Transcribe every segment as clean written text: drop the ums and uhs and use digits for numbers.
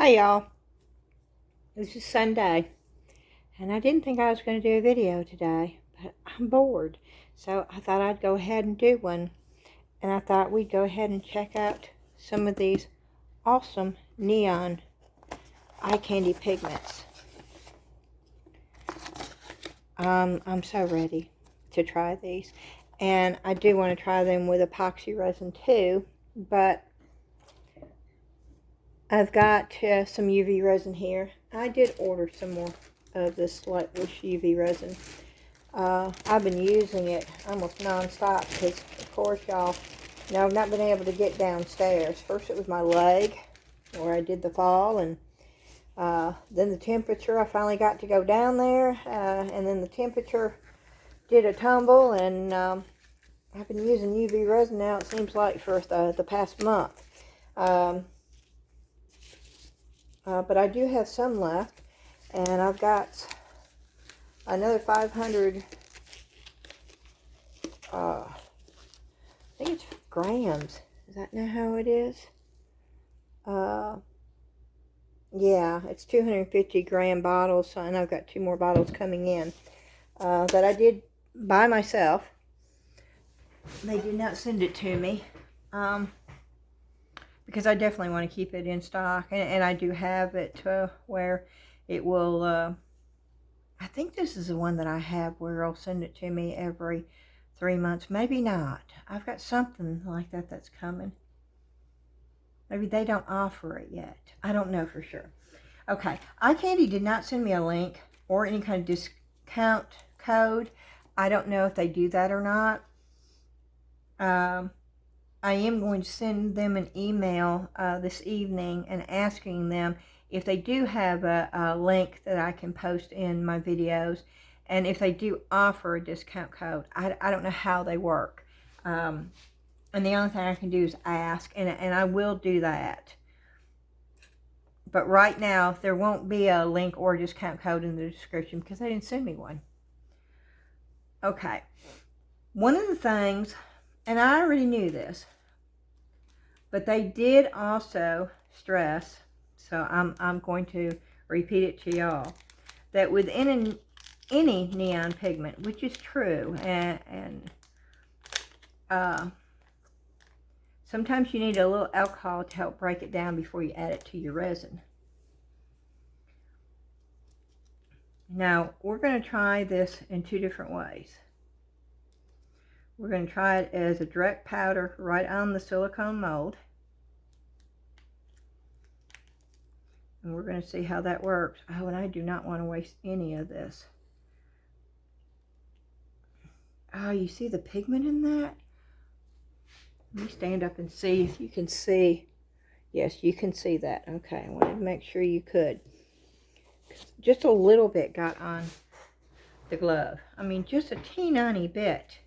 Hi y'all, this is Sunday, and I didn't think I was going to do a video today, but I'm bored, so I thought I'd go ahead and do one, and I thought we'd go ahead and check out some of these awesome neon eye candy pigments. I'm so ready to try these, and I do want to try them with epoxy resin too, but I've got some UV resin here. I did order some more of this Lightwish UV resin. I've been using it almost non-stop because, of course, y'all, I've not been able to get downstairs. First it was my leg where I did the fall, and then the temperature, I finally got to go down there, and then the temperature did a tumble, and I've been using UV resin now, it seems like, for the past month. But I do have some left, and I've got another 500, I think it's grams. Is that now how it is? Yeah, it's 250 gram bottles, and I've got 2 more bottles coming in that I did by myself. They did not send it to me. Because I definitely want to keep it in stock, and I do have it to where it will, I think this is the one that I have where it'll send it to me every 3 months. Maybe not. I've got something like that that's coming. Maybe they don't offer it yet. I don't know for sure. Okay, Eye Candy did not send me a link or any kind of discount code. I don't know if they do that or not. I am going to send them an email this evening and asking them if they do have a link that I can post in my videos, and if they do offer a discount code. I don't know how they work, and the only thing I can do is ask, and I will do that. But right now there won't be a link or a discount code in the description because they didn't send me one. Okay, one of the things, and I already knew this, but they did also stress, so I'm going to repeat it to y'all, that within any neon pigment, which is true, and sometimes you need a little alcohol to help break it down before you add it to your resin. Now, we're going to try this in 2 different ways. We're going to try it as a direct powder right on the silicone mold. And we're going to see how that works. Oh, and I do not want to waste any of this. Oh, you see the pigment in that? Let me stand up and see if you can see. Yes, you can see that. Okay, I wanted to make sure you could. Just a little bit got on the glove. I mean, just a teeny bit.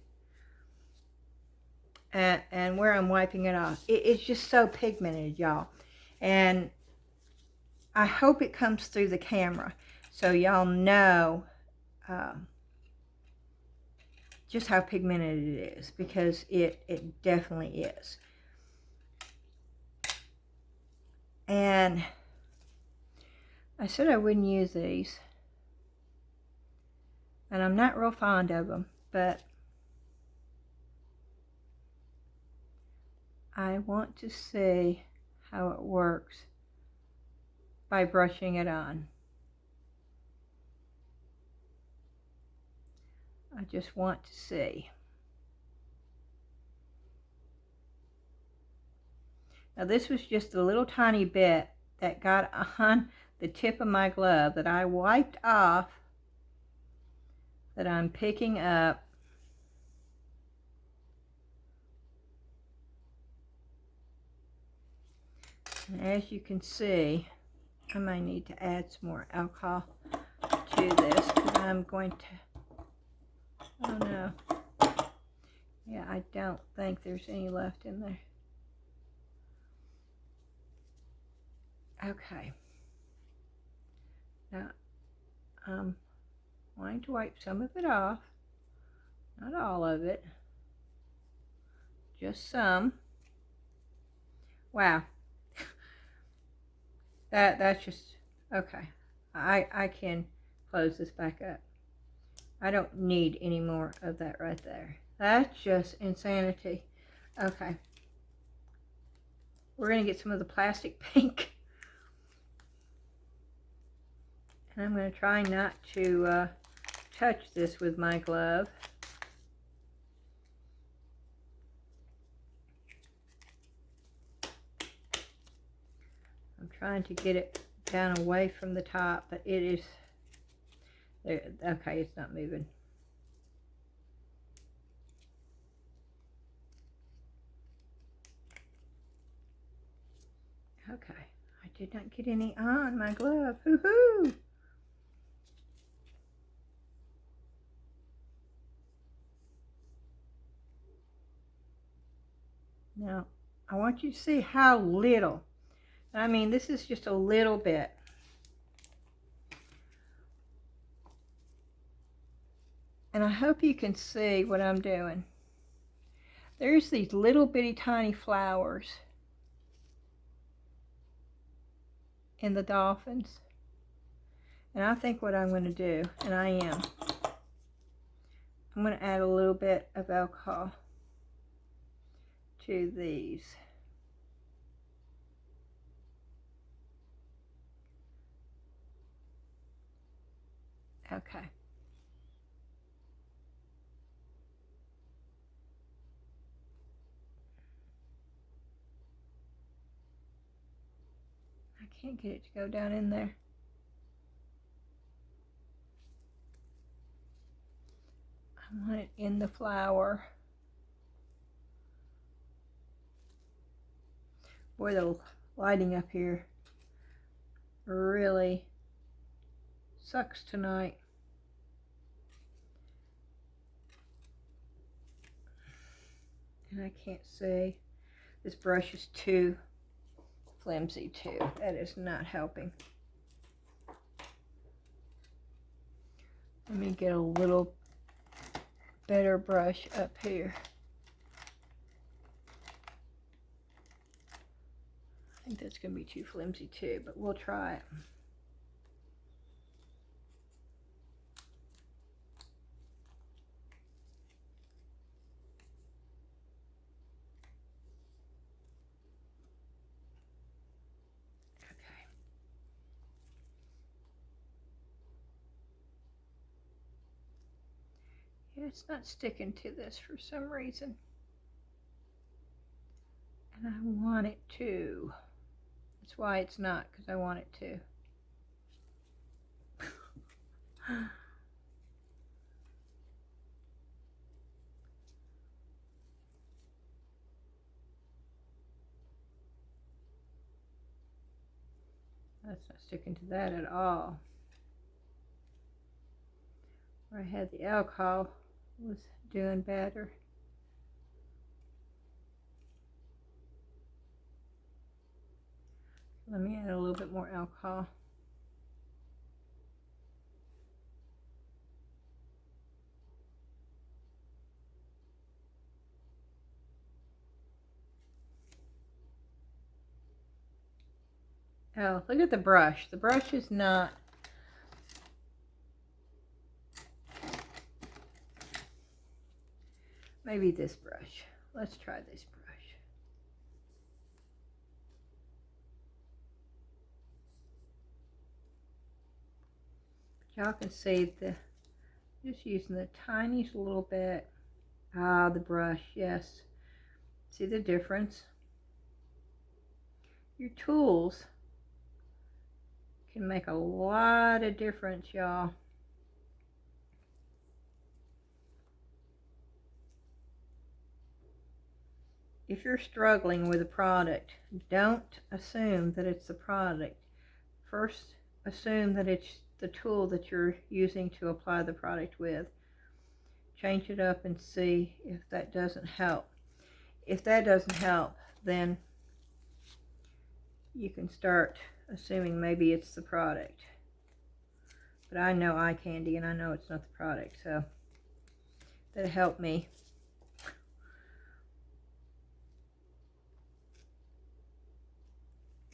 And where I'm wiping it off, it's just so pigmented, y'all. And I hope it comes through the camera so y'all know just how pigmented it is, because it definitely is. And I said I wouldn't use these, and I'm not real fond of them, but I want to see how it works by brushing it on. I just want to see. Now this was just a little tiny bit that got on the tip of my glove that I wiped off, that I'm picking up. And as you can see, I might need to add some more alcohol to this, because I'm going to, oh no, yeah, I don't think there's any left in there. Okay, now I'm wanting to wipe some of it off, not all of it, just some. Wow. That's just, okay. I can close this back up. I don't need any more of that right there. That's just insanity. Okay. We're going to get some of the plastic pink. And I'm going to try not to touch this with my glove. I'm trying to get it down away from the top, but it is there. Okay, it's not moving. Okay, I did not get any on my glove. Hoo-hoo! Now, I want you to see how little. I mean, this is just a little bit. And I hope you can see what I'm doing. There's these little bitty tiny flowers in the dolphins. And I think what I'm going to do, and I'm going to add a little bit of alcohol to these. Okay. I can't get it to go down in there. I want it in the flower. Boy, the lighting up here really sucks tonight. And I can't see. This brush is too flimsy too. That is not helping. Let me get a little better brush up here. I think that's going to be too flimsy too, but we'll try it. Okay. Yeah, it's not sticking to this for some reason. And I want it to. That's why it's not, because I want it to. That's not sticking to that at all. Where I had the alcohol was doing better. Let me add a little bit more alcohol. Oh, look at the brush. The brush is not. Maybe this brush. Let's try this brush. Y'all can see just using the tiniest little bit. Ah, the brush, yes. See the difference? Your tools can make a lot of difference, y'all. If you're struggling with a product, don't assume that it's the product. First, assume that it's the tool that you're using to apply the product with. Change it up and see if that doesn't help. If that doesn't help, then you can start assuming maybe it's the product. But I know Eye Candy and I know it's not the product, so that'll help me.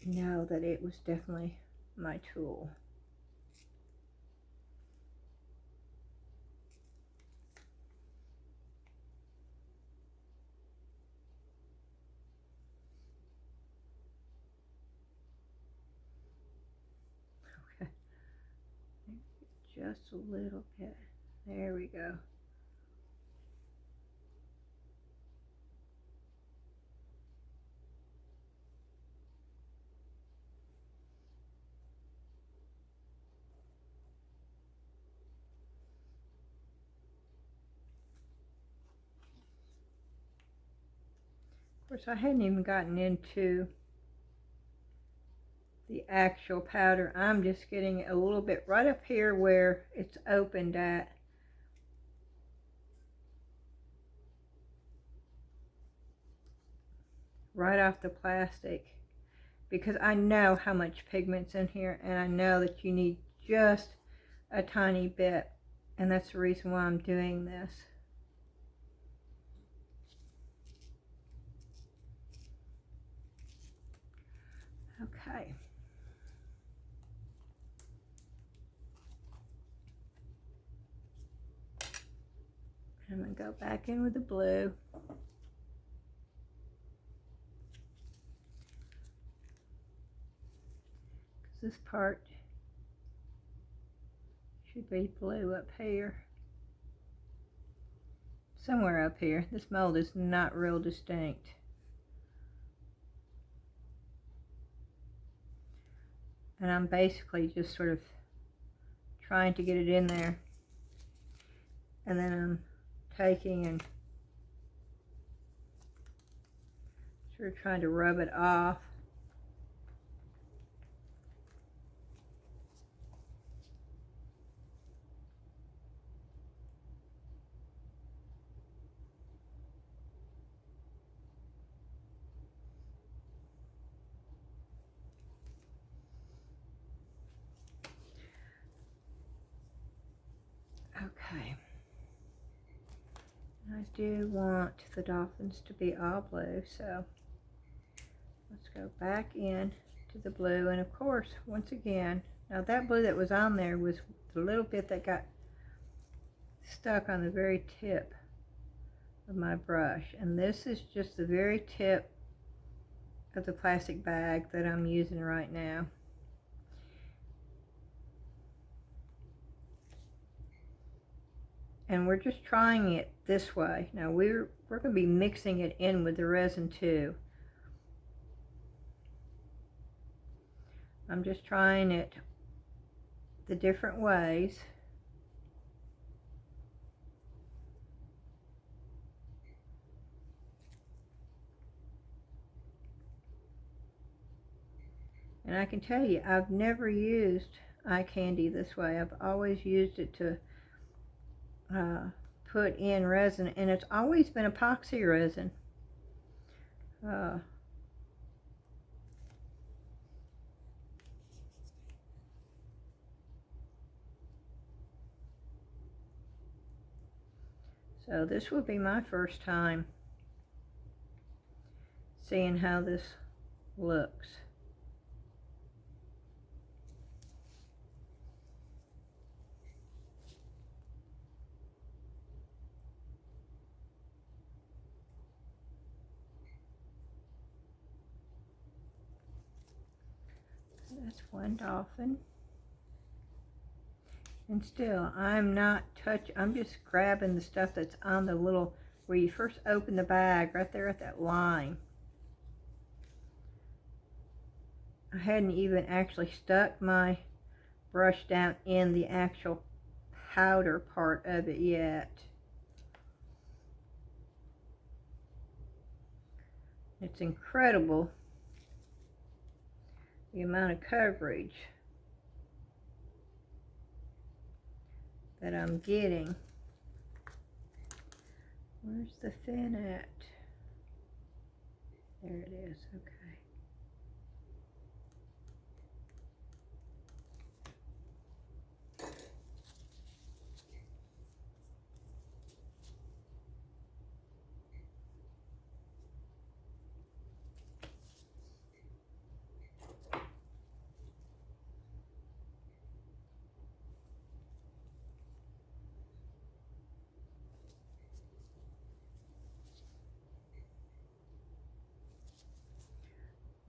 know that it was definitely my tool. Okay, just a little bit. There we go. Of course, I hadn't even gotten into the actual powder. I'm just getting a little bit right up here where it's opened at. Right off the plastic, because I know how much pigment's in here, and I know that you need just a tiny bit, and that's the reason why I'm doing this. Okay. I'm going to go back in with the blue. Because this part should be blue up here. Somewhere up here. This mold is not real distinct. And I'm basically just sort of trying to get it in there. And then I'm taking and sort of trying to rub it off. Okay. I do want the dolphins to be all blue, so let's go back in to the blue. And of course, once again, now that blue that was on there was the little bit that got stuck on the very tip of my brush. And this is just the very tip of the plastic bag that I'm using right now. And we're just trying it this way. Now we're going to be mixing it in with the resin too. I'm just trying it the different ways. And I can tell you, I've never used eye candy this way. I've always used it to put in resin, and it's always been epoxy resin. So this will be my first time seeing how this looks. That's one dolphin. And still, I'm not I'm just grabbing the stuff that's on the little, where you first open the bag, right there at that line. I hadn't even actually stuck my brush down in the actual powder part of it yet. It's incredible the amount of coverage that I'm getting. Where's the fin at? There it is. Okay.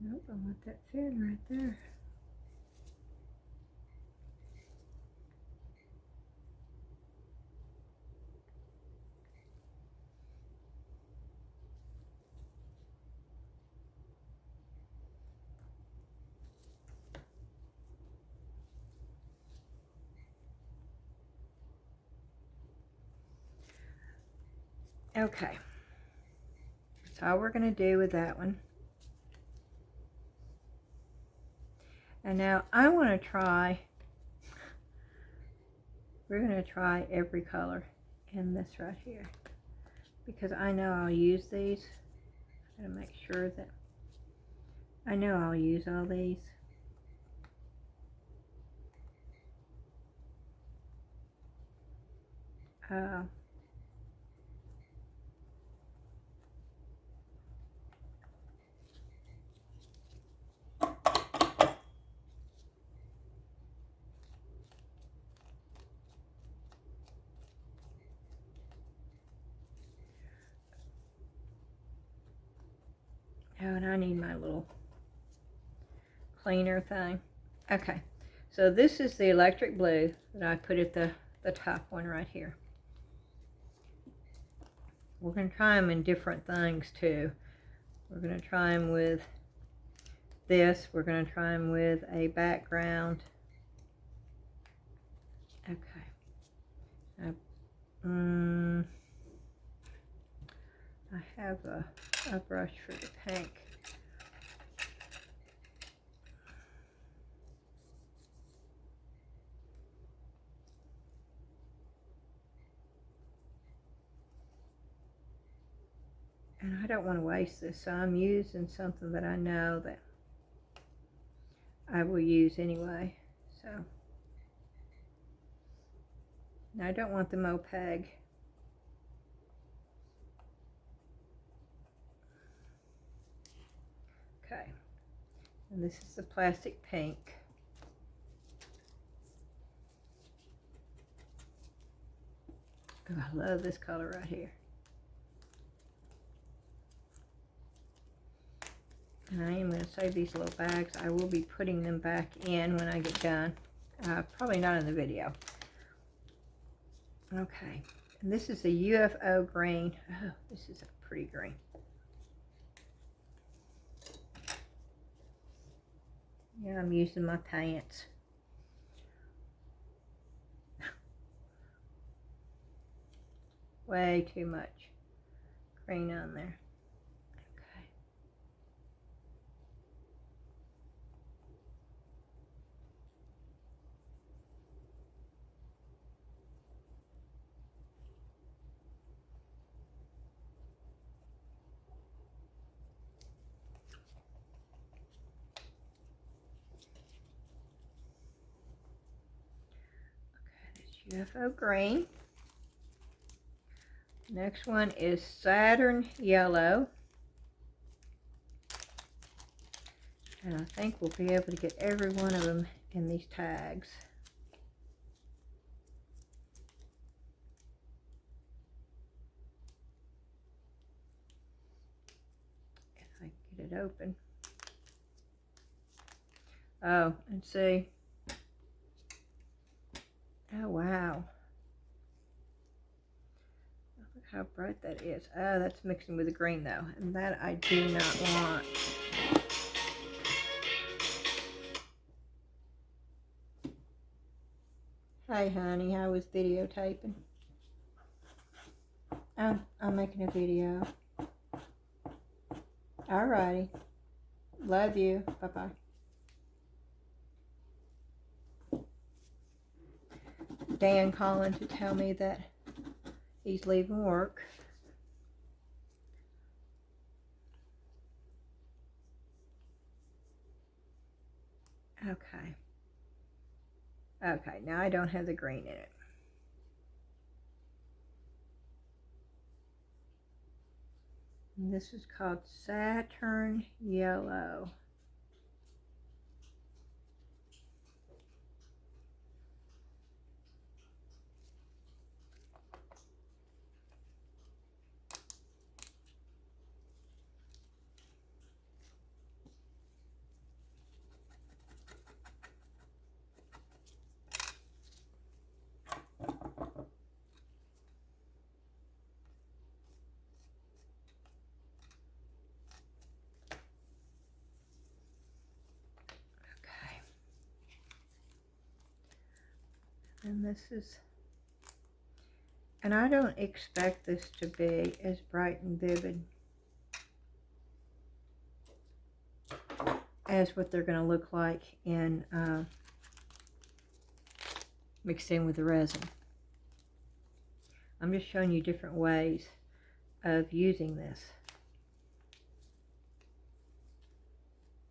Nope, I want that fin right there. Okay, that's all we're going to do with that one. And now I want to try, we're going to try every color in this right here, because I know I'll use these. I'm going to make sure that I know I'll use all these. Oh, and I need my little cleaner thing. Okay, so this is the electric blue that I put at the top one right here. We're going to try them in different things too. We're going to try them with this. We're going to try them with a background. Okay. I have a brush for the pink. And I don't want to waste this, so I'm using something that I know that I will use anyway. So now I don't want the Mopeg. Okay, and this is the plastic pink. Oh, I love this color right here. And I am going to save these little bags. I will be putting them back in when I get done. Probably not in the video. Okay, and this is a UFO green. Oh, this is a pretty green. Yeah, I'm using my pants. Way too much green on there. UFO green. Next one is Saturn yellow. And I think we'll be able to get every one of them in these tags. If I can get it open. Oh, and see. Oh, wow. Look how bright that is. Oh, that's mixing with the green though, and that I do not want. Hey honey, I was videotaping. I'm making a video. Alrighty. Love you. Bye-bye. Dan calling to tell me that he's leaving work. Okay. Okay, now I don't have the green in it. And this is called Saturn Yellow. And this is, and I don't expect this to be as bright and vivid as what they're going to look like in mixed in with the resin. I'm just showing you different ways of using this,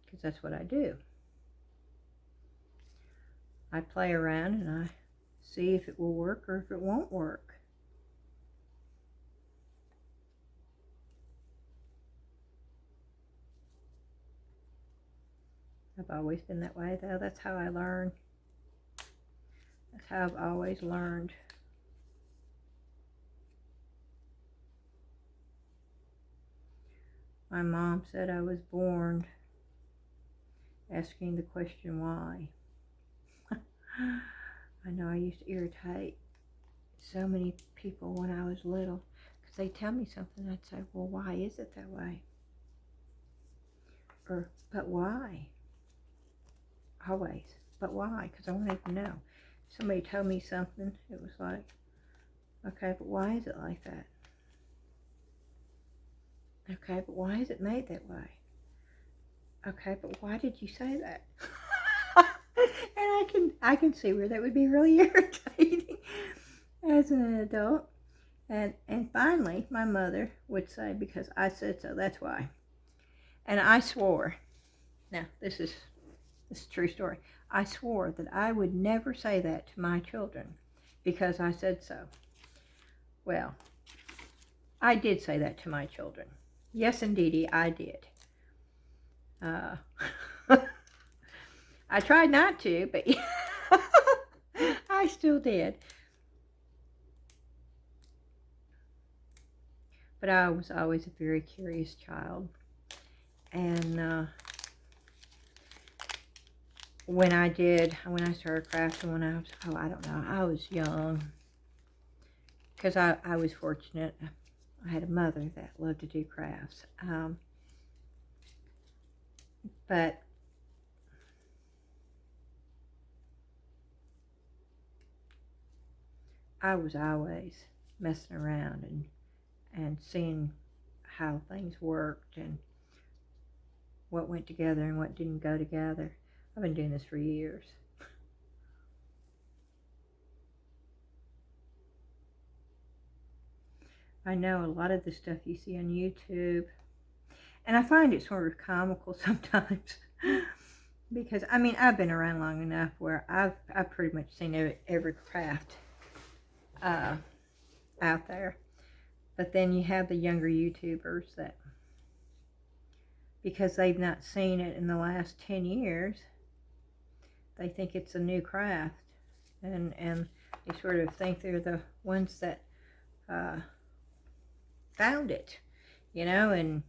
because that's what I do. I play around and I see if it will work or if it won't work. I've always been that way, though. That's how I learn. That's how I've always learned. My mom said I was born asking the question why. I know I used to irritate so many people when I was little, because they'd tell me something, I'd say, well, why is it that way? Or, but why? Always, but why? Because I wanted to know. Somebody told me something, it was like, okay, but why is it like that? Okay, but why is it made that way? Okay, but why did you say that? And I can see where that would be really irritating as an adult. And finally, my mother would say, because I said so, that's why. And I swore, now this is a true story, I swore that I would never say that to my children because I said so. Well, I did say that to my children. Yes, indeedy, I did. I tried not to, but I still did. But I was always a very curious child. And when I started crafting when I was, I don't know, I was young. Because I was fortunate. I had a mother that loved to do crafts. But I was always messing around and seeing how things worked and what went together and what didn't go together. I've been doing this for years. I know a lot of the stuff you see on YouTube, and I find it sort of comical sometimes. Because, I mean, I've been around long enough where I've pretty much seen every craft out there. But then you have the younger YouTubers that, because they've not seen it in the last 10 years, they think it's a new craft. And they sort of think they're the ones that found it, you know, and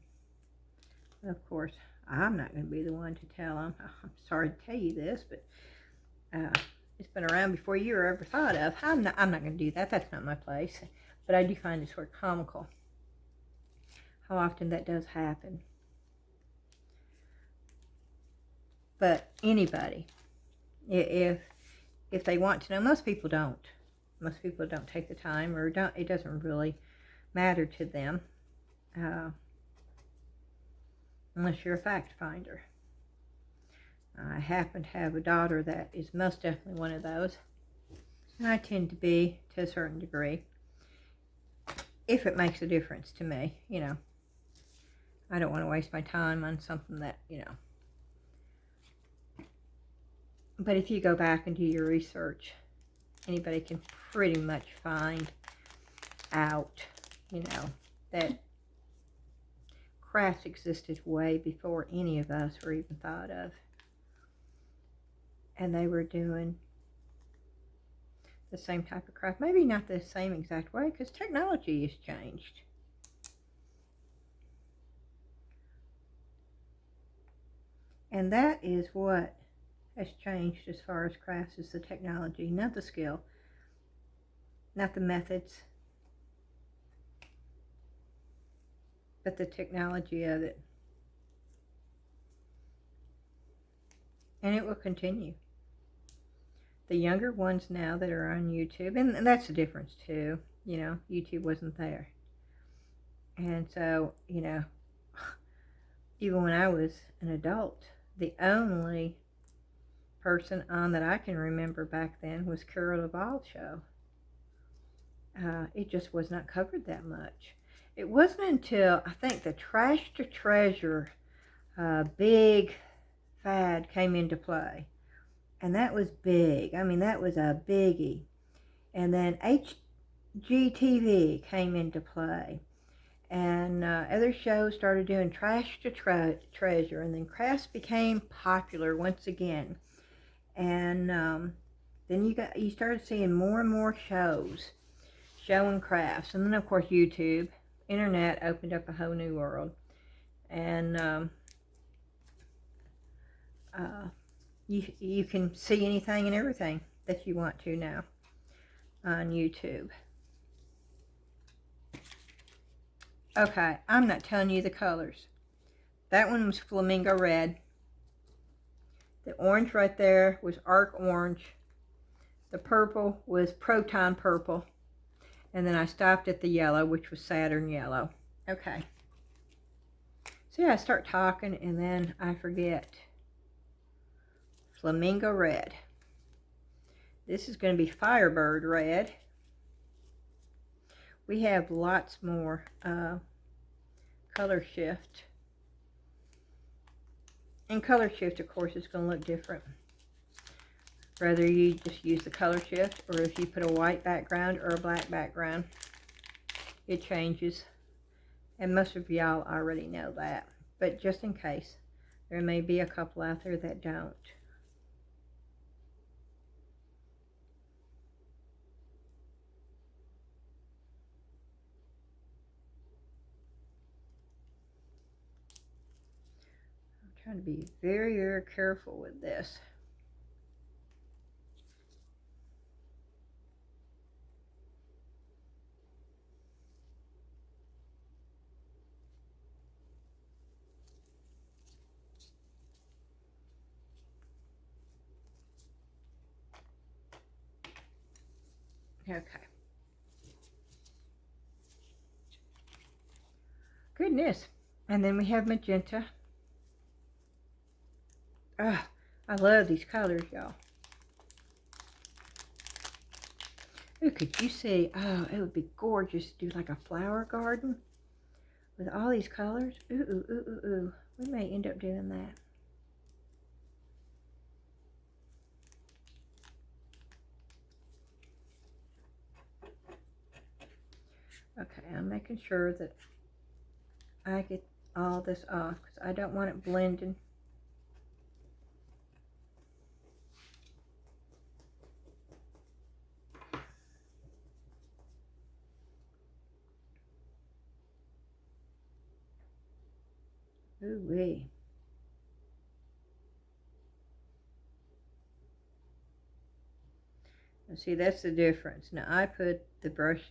of course, I'm not going to be the one to tell them. I'm sorry to tell you this, but it's been around before you were ever thought of. I'm not going to do that. That's not my place. But I do find it sort of comical how often that does happen. But anybody, if they want to know, most people don't. Most people don't take the time, or don't. It doesn't really matter to them. Unless you're a fact finder. I happen to have a daughter that is most definitely one of those. And I tend to be, to a certain degree. If it makes a difference to me, you know. I don't want to waste my time on something that, you know. But if you go back and do your research, anybody can pretty much find out, you know, that crafts existed way before any of us were even thought of. And they were doing the same type of craft. Maybe not the same exact way, because technology has changed. And that is what has changed as far as crafts, is the technology, not the skill, not the methods, but the technology of it. And it will continue. the younger ones now that are on YouTube, and that's the difference too. You know, YouTube wasn't there. And so, you know, even when I was an adult, the only person on that I can remember back then was Carol Duvall show. It just was not covered that much. It wasn't until I think the Trash to Treasure big fad came into play. And that was big. I mean, that was a biggie. And then HGTV came into play. And other shows started doing Trash to Treasure. And then crafts became popular once again. And then you started seeing more and more shows showing crafts. And then, of course, YouTube. Internet opened up a whole new world. And you can see anything and everything that you want to now on YouTube. Okay, I'm not telling you the colors. That one was Flamingo Red. The orange right there was Arc Orange. The purple was Proton Purple. And then I stopped at the yellow, which was Saturn Yellow. Okay. So yeah, I start talking and then I forget. Flamingo Red. This is going to be Firebird Red. We have lots more color shift. And color shift, of course, is going to look different. Whether you just use the color shift or if you put a white background or a black background, it changes. And most of y'all already know that. But just in case, there may be a couple out there that don't. Trying to be very, very careful with this. Okay. Goodness. And then we have magenta. Ah, I love these colors, y'all. Ooh, could you see? Oh, it would be gorgeous to do like a flower garden with all these colors. Ooh, ooh, ooh, ooh, ooh. We may end up doing that. Okay, I'm making sure that I get all this off because I don't want it blending. Ooh-wee. And see, that's the difference. Now, I put the brush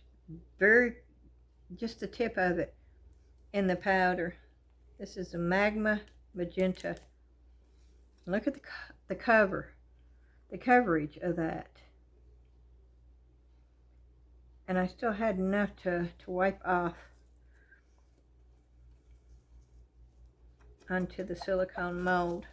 just the tip of it in the powder. This is a Magma Magenta. Look at the coverage of that. And I still had enough to wipe off onto the silicone mold.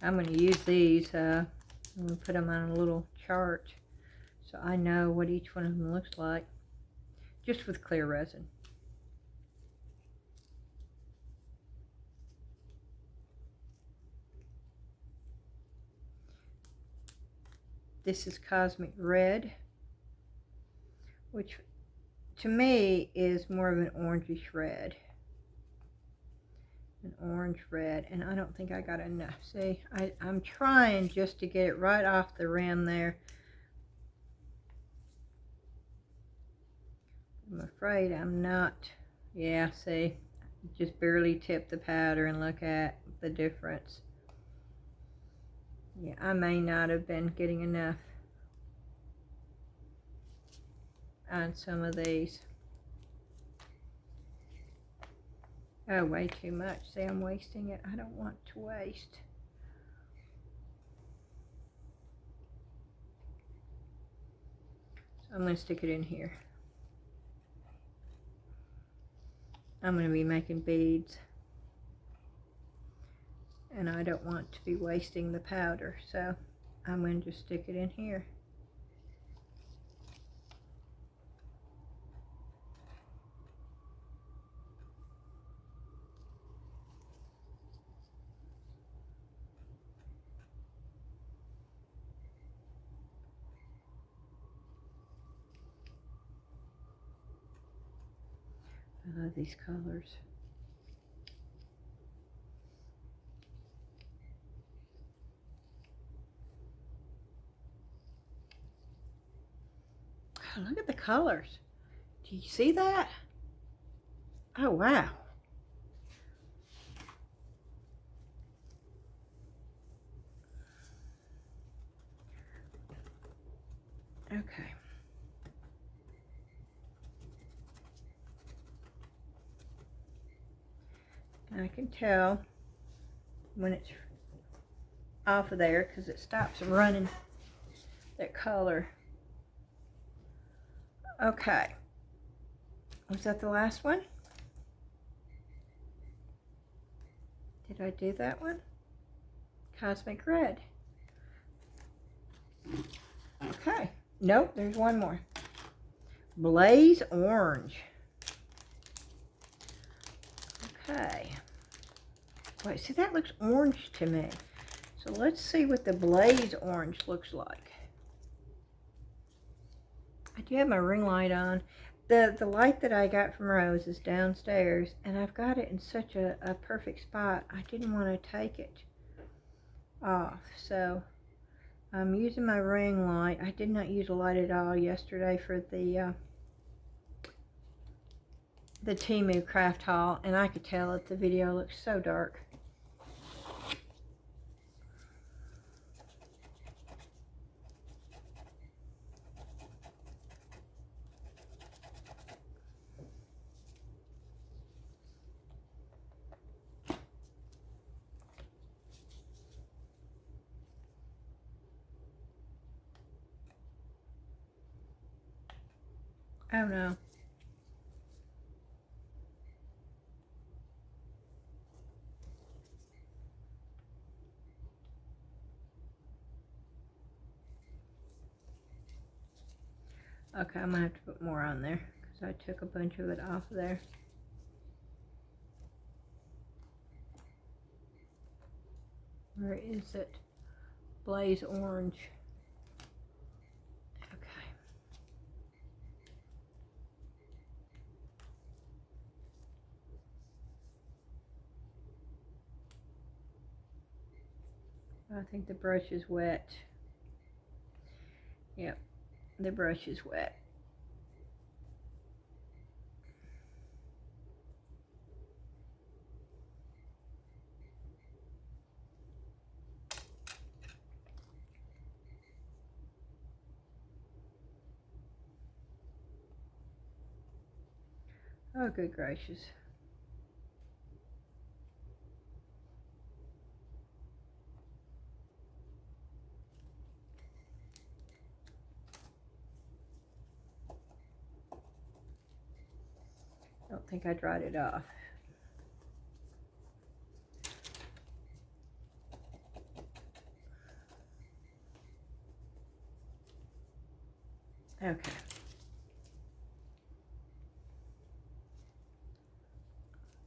I'm going to use these, I'm going to put them on a little chart so I know what each one of them looks like, just with clear resin. This is Cosmic Red, which to me is more of an orangish red. An orange red, and I don't think I got enough. See, I'm trying just to get it right off the rim there. I'm afraid I'm not. Yeah, see, Just barely tip the powder and look at the difference. Yeah, I may not have been getting enough on some of these. Oh, way too much. See, I'm wasting it. I don't want to waste. So I'm going to stick it in here. I'm going to be making beads. And I don't want to be wasting the powder, so I'm going to just stick it in here. I love these colors. Oh, look at the colors. Do you see that? Oh, wow. Okay. I can tell when it's off of there because it stops running that color. Okay. Was that the last one? Did I do that one? Cosmic Red. Okay. Nope, there's one more. Blaze Orange. Okay. Wait, see, that looks orange to me. So let's see what the Blaze Orange looks like. I do have my ring light on. The light that I got from Rose is downstairs, and I've got it in such a perfect spot. I didn't want to take it off, so I'm using my ring light. I did not use a light at all yesterday for the Temu craft haul, and I could tell that the video looks so dark. Oh no. Okay, I'm gonna have to put more on there because I took a bunch of it off of there. Where is it? Blaze Orange. Okay. I think the brush is wet. Yep, the brush is wet. Oh, good gracious. I don't think I dried it off. Okay.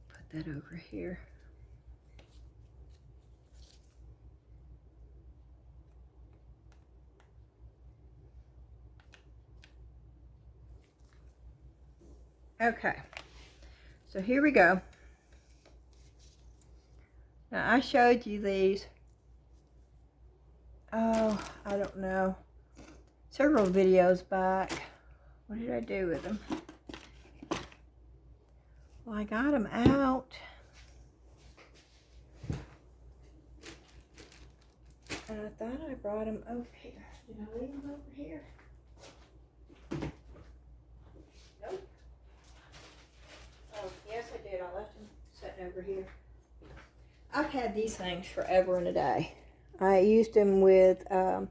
Put that over here. Okay. So here we go. Now I showed you these, oh, I don't know, several videos back. What did I do with them? Well, I got them out. And I thought I brought them over here. Did I leave them over here? Nope. Oh, yes I did. I left them sitting over here. I've had these things forever and a day. I used them with, when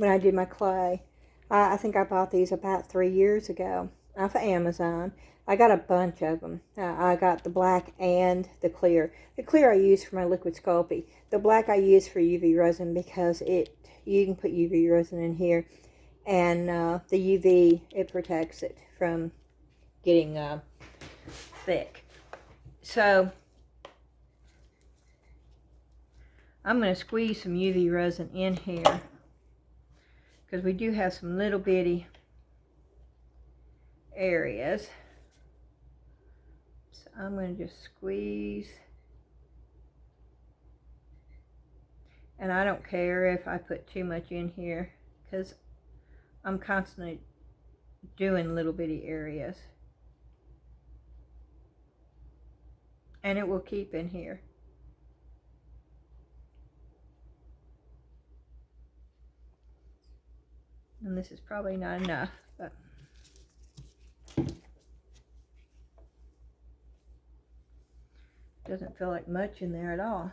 I did my clay. I think I bought these about 3 years ago off of Amazon. I got a bunch of them. I got the black and the clear. The clear I use for my liquid Sculpey. The black I use for UV resin because you can put UV resin in here, and the UV, it protects it from getting thick. So I'm going to squeeze some UV resin in here because we do have some little bitty areas. So I'm going to just squeeze. And I don't care if I put too much in here because I'm constantly doing little bitty areas. And it will keep in here. And this is probably not enough, but doesn't feel like much in there at all.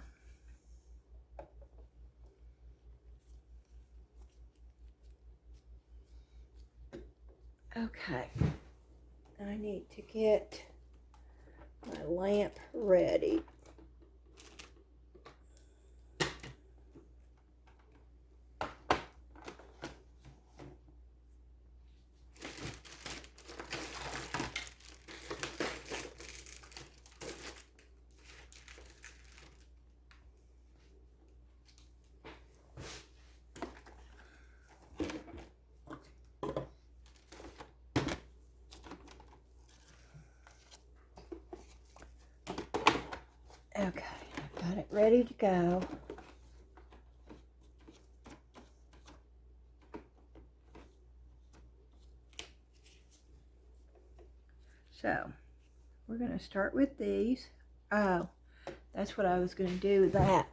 Okay, I need to get my lamp ready. Okay, I've got it ready to go. So, we're going to start with these. Oh, that's what I was going to do with that.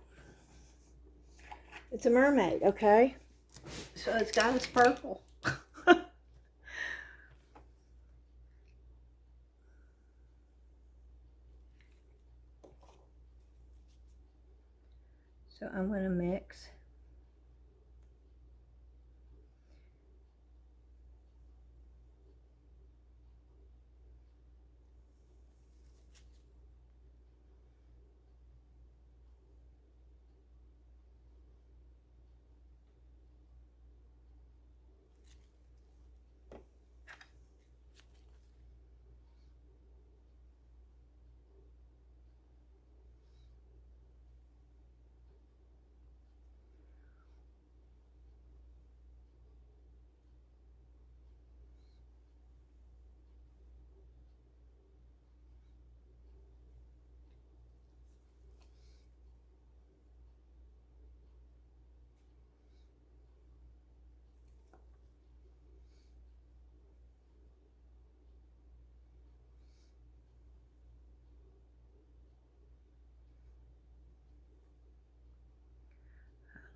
It's a mermaid, okay? So it's got its purple. So I'm going to mix.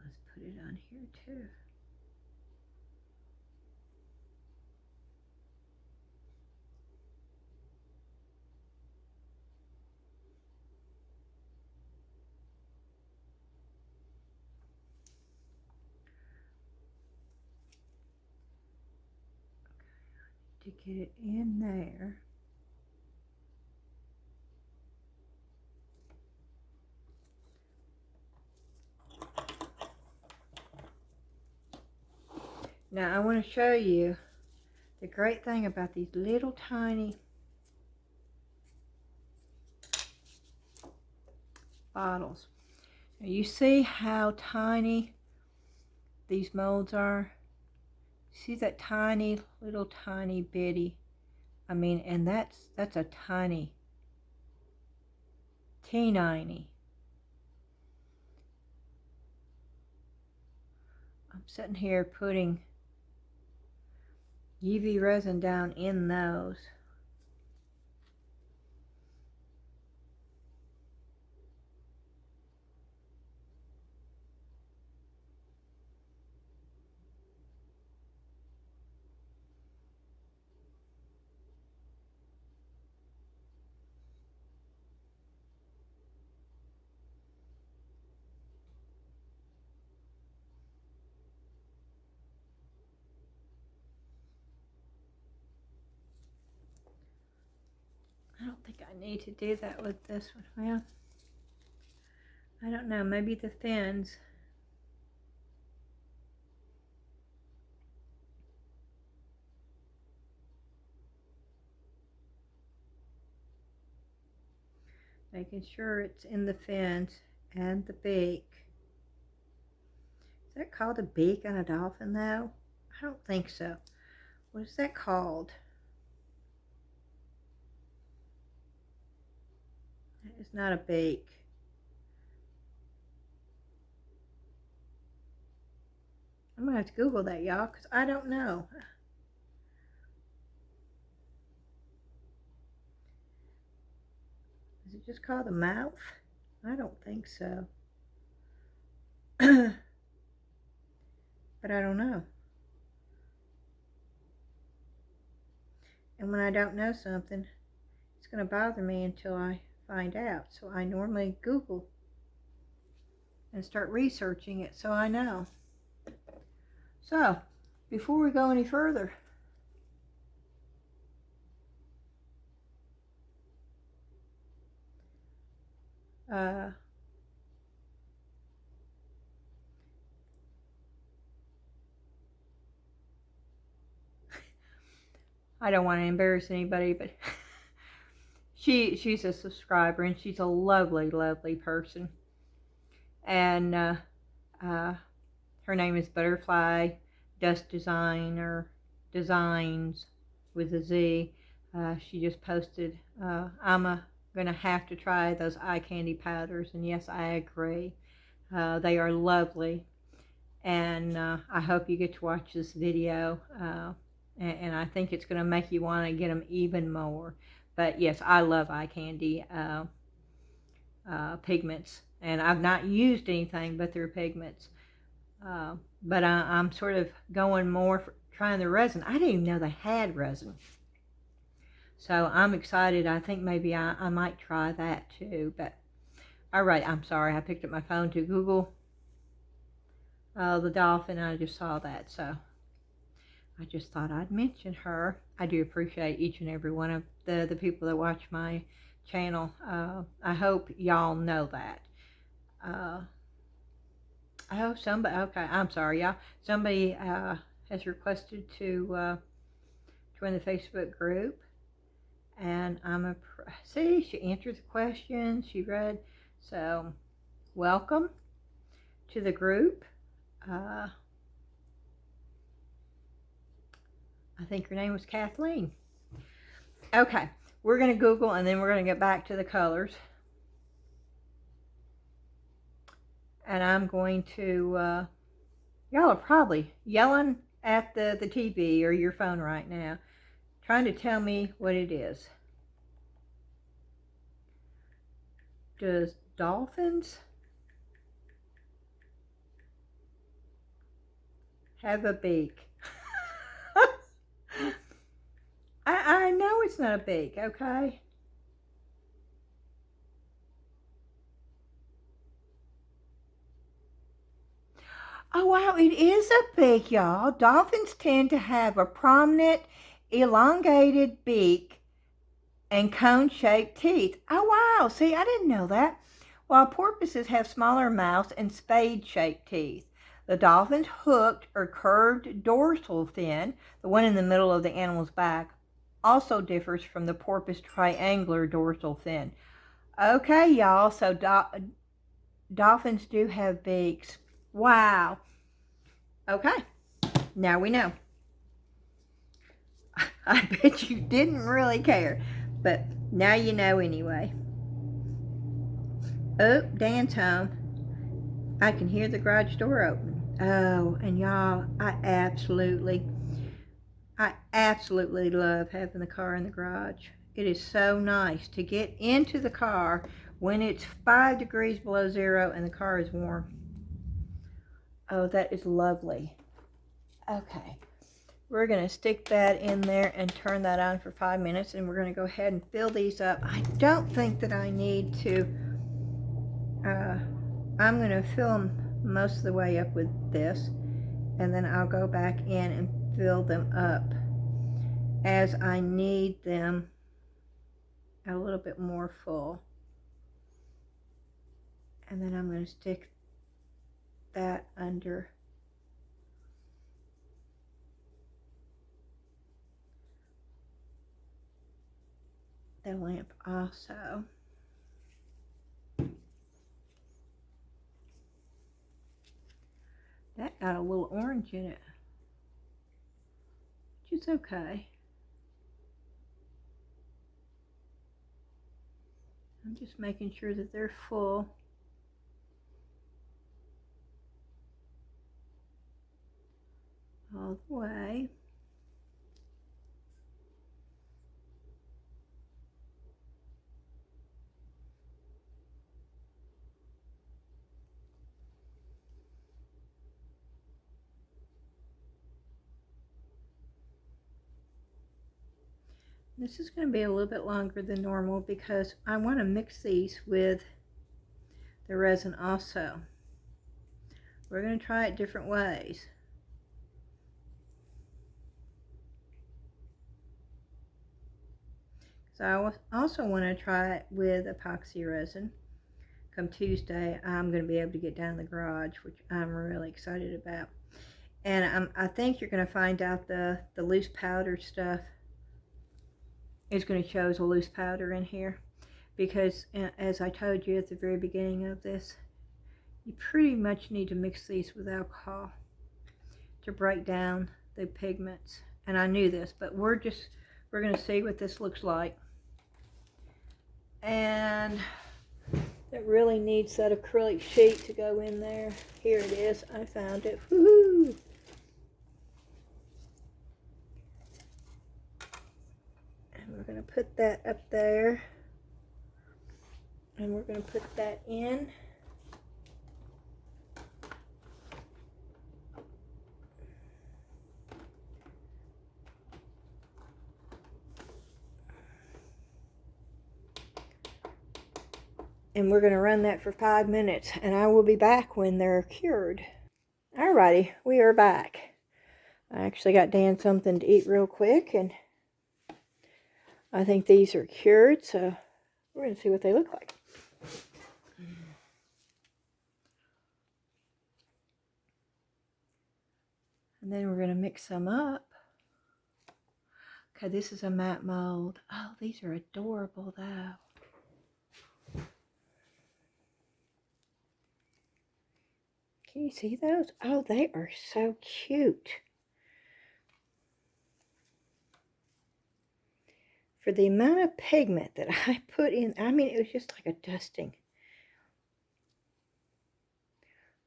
Let's put it on here too. To get it in there. Now I want to show you the great thing about these little tiny bottles. Now you see how tiny these molds are? See that tiny, little tiny bitty? I mean, and that's a tiny, teeny. I'm sitting here putting UV resin down in those. think I need to do that with this one. Well, I don't know, maybe the fins. Making sure it's in the fins and the beak. Is that called a beak on a dolphin though? I don't think so. What is that called? That is not a beak. I'm gonna have to Google that, y'all, because I don't know. Is it just called a mouth? I don't think so. But I don't know. And when I don't know something, it's going to bother me until I find out. So I normally Google and start researching it so I know. So, before we go any further, I don't want to embarrass anybody, but she's a subscriber and she's a lovely, lovely person. And her name is Butterfly Dust Designer Designs with a Z. She just posted, I'm gonna have to try those eye candy powders, and yes, I agree. They are lovely, and I hope you get to watch this video. And I think it's going to make you want to get them even more. But yes, I love Eye Candy pigments, and I've not used anything but their pigments. But I'm sort of going more for trying the resin. I didn't even know they had resin. So I'm excited. I think maybe I might try that too. But all right, I'm sorry. I picked up my phone to Google the dolphin, and I just saw that. So I just thought I'd mention her. I do appreciate each and every one of the people that watch my channel. I hope y'all know that. I hope somebody, okay, I'm sorry, y'all. Somebody has requested to join the Facebook group. And see, she answered the questions, she read. So, welcome to the group. I think her name was Kathleen. Okay, we're going to Google and then we're going to get back to the colors. And I'm going to, y'all are probably yelling at the TV or your phone right now, trying to tell me what it is. Does dolphins have a beak? I know it's not a beak, okay? Oh, wow, it is a beak, y'all. Dolphins tend to have a prominent, elongated beak and cone-shaped teeth. Oh, wow, see, I didn't know that. While porpoises have smaller mouths and spade-shaped teeth. The dolphin's hooked or curved dorsal fin, the one in the middle of the animal's back, also differs from the porpoise triangular dorsal fin. Okay, y'all, so dolphins do have beaks. Wow. Okay, now we know. I bet you didn't really care, but now you know anyway. Oh, Dan's home. I can hear the garage door open. Oh, and y'all, I absolutely love having the car in the garage. It is so nice to get into the car when it's 5 degrees below zero and the car is warm. Oh, that is lovely. Okay, we're going to stick that in there and turn that on for 5 minutes, and we're going to go ahead and fill these up. I don't think that I need to, I'm going to fill them most of the way up with this, and then I'll go back in and fill them up as I need them a little bit more full. And then I'm going to stick that under the lamp also. That got a little orange in it, which is okay. I'm just making sure that they're full. All the way. This is going to be a little bit longer than normal because I want to mix these with the resin also. We're going to try it different ways. So I also want to try it with epoxy resin. Come Tuesday, I'm going to be able to get down to the garage, which I'm really excited about. And I think you're going to find out the loose powder stuff is going to show as a loose powder in here. Because as I told you at the very beginning of this, you pretty much need to mix these with alcohol to break down the pigments. And I knew this, but we're going to see what this looks like. And it really needs that acrylic sheet to go in there. Here it is. I found it. Woohoo! And we're going to put that up there. And we're going to put that in. And we're going to run that for 5 minutes, and I will be back when they're cured. Alrighty, we are back. I actually got Dan something to eat real quick, and I think these are cured, so we're going to see what they look like. And then we're going to mix them up. Okay, this is a matte mold. Oh, these are adorable, though. Can you see those? Oh, they are so cute. For the amount of pigment that I put in, I mean, it was just like a dusting.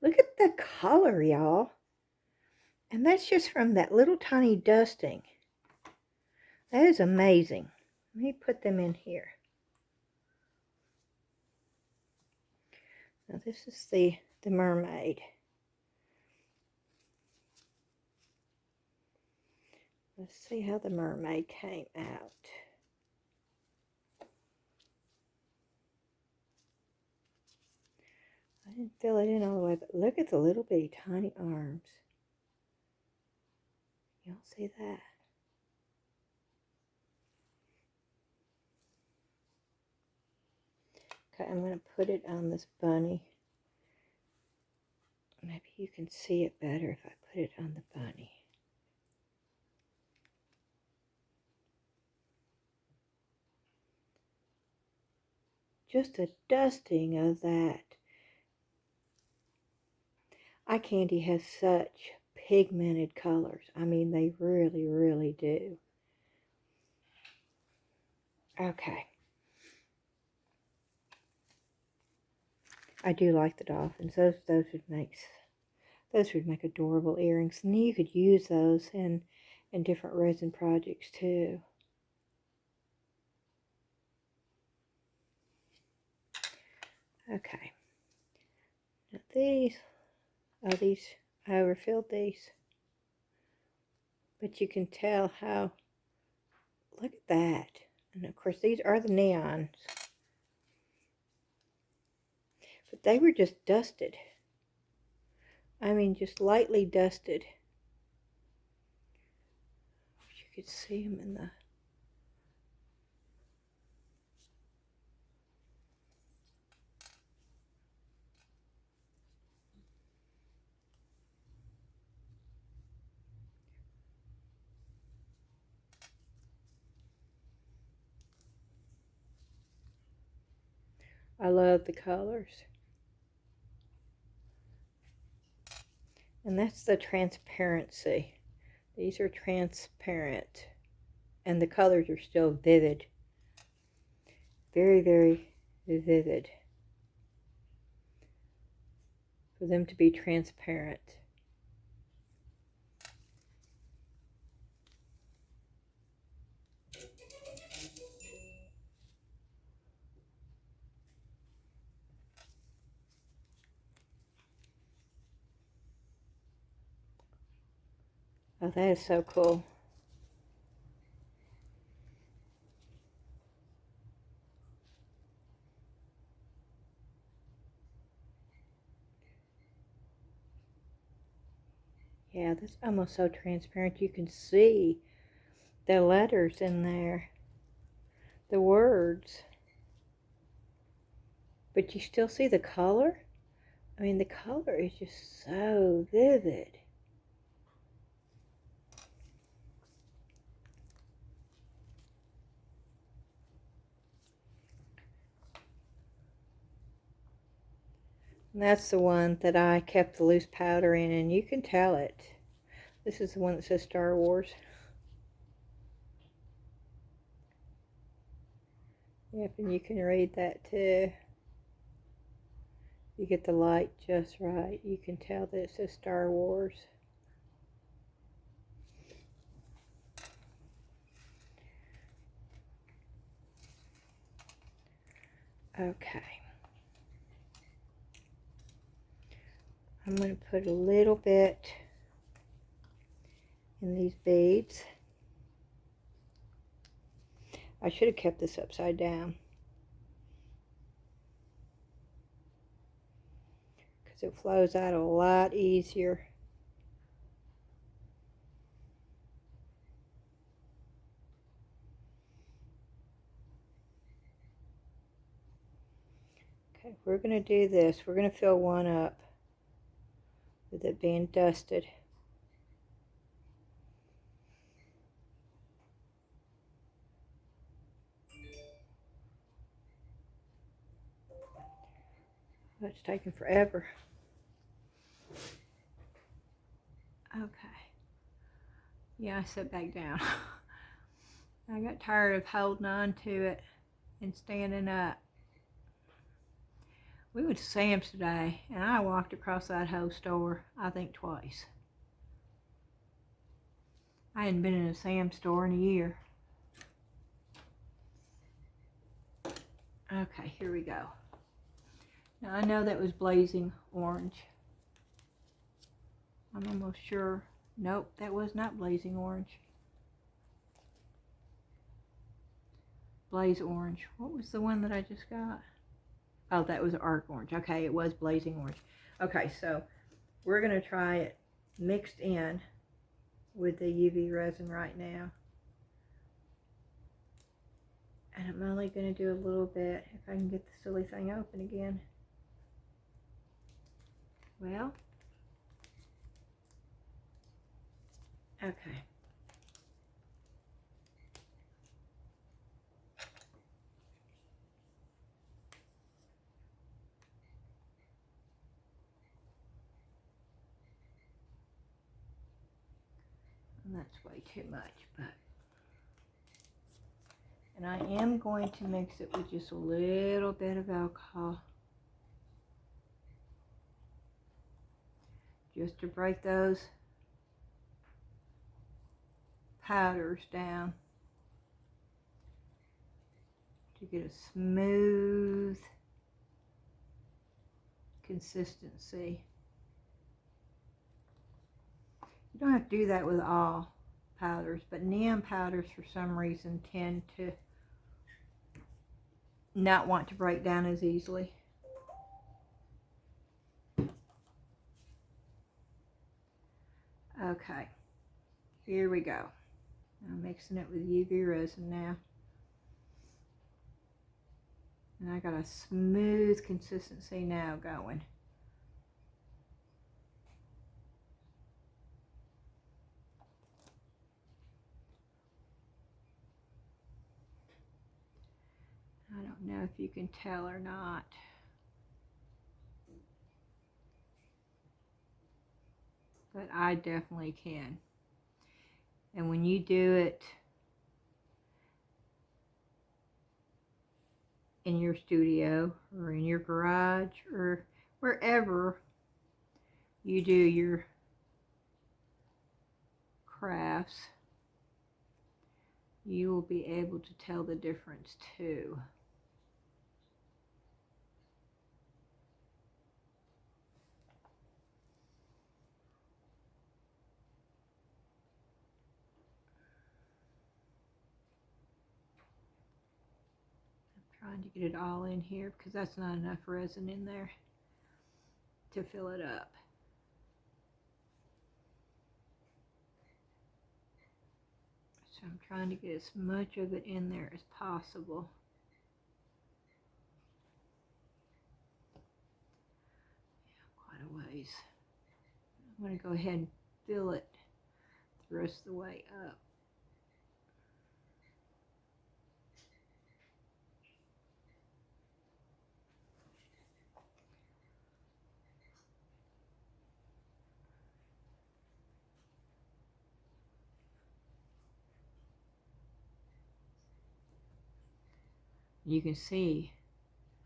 Look at the color, y'all. And that's just from that little tiny dusting. That is amazing. Let me put them in here. Now this is the mermaid. Let's see how the mermaid came out. I didn't fill it in all the way, but look at the little bitty tiny arms. Y'all see that? Okay, I'm going to put it on this bunny. Maybe you can see it better if I put it on the bunny. Just a dusting of that. Eye Candy has such pigmented colors. I mean, they really, really do. Okay. I do like the dolphins. Those would make adorable earrings. And you could use those in different resin projects too. Okay. Now these, I overfilled these. But you can tell how, look at that. And of course these are the neons. But they were just dusted. I mean, just lightly dusted. You could see them in the... I love the colors. And that's the transparency. These are transparent. And the colors are still vivid. Very, very vivid. For them to be transparent. Oh, that is so cool. Yeah, that's almost so transparent you can see the letters in there, the words. But you still see the color? I mean, the color is just so vivid. And that's the one that I kept the loose powder in, and you can tell it. This is the one that says Star Wars. Yep, and you can read that too. You get the light just right. You can tell that it says Star Wars. Okay. I'm going to put a little bit in these beads. I should have kept this upside down, because it flows out a lot easier. Okay, we're going to do this. We're going to fill one up with it being dusted. Oh, it's taking forever. Okay. Yeah, I sat back down. I got tired of holding on to it and standing up. We went to Sam's today, and I walked across that whole store, I think, twice. I hadn't been in a Sam's store in a year. Okay, here we go. Now, I know that was blazing orange. I'm almost sure. Nope, that was not blazing orange. Blaze orange. What was the one that I just got? Oh, that was arc orange. Okay, it was blazing orange. Okay, so we're going to try it mixed in with the UV resin right now. And I'm only going to do a little bit, if I can get the silly thing open again. Well, okay. And that's way too much, but. And I am going to mix it with just a little bit of alcohol. Just to break those powders down. To get a smooth consistency. You don't have to do that with all powders, but neon powders for some reason tend to not want to break down as easily. Okay, here we go. I'm mixing it with UV resin now. And I got a smooth consistency now going. I don't don't know if you can tell or not. But I definitely can. And when you do it in your studio or in your garage or wherever you do your crafts, you will be able to tell the difference too. I'm trying to get it all in here because that's not enough resin in there to fill it up. So I'm trying to get as much of it in there as possible. Yeah, quite a ways. I'm going to go ahead and fill it the rest of the way up. You can see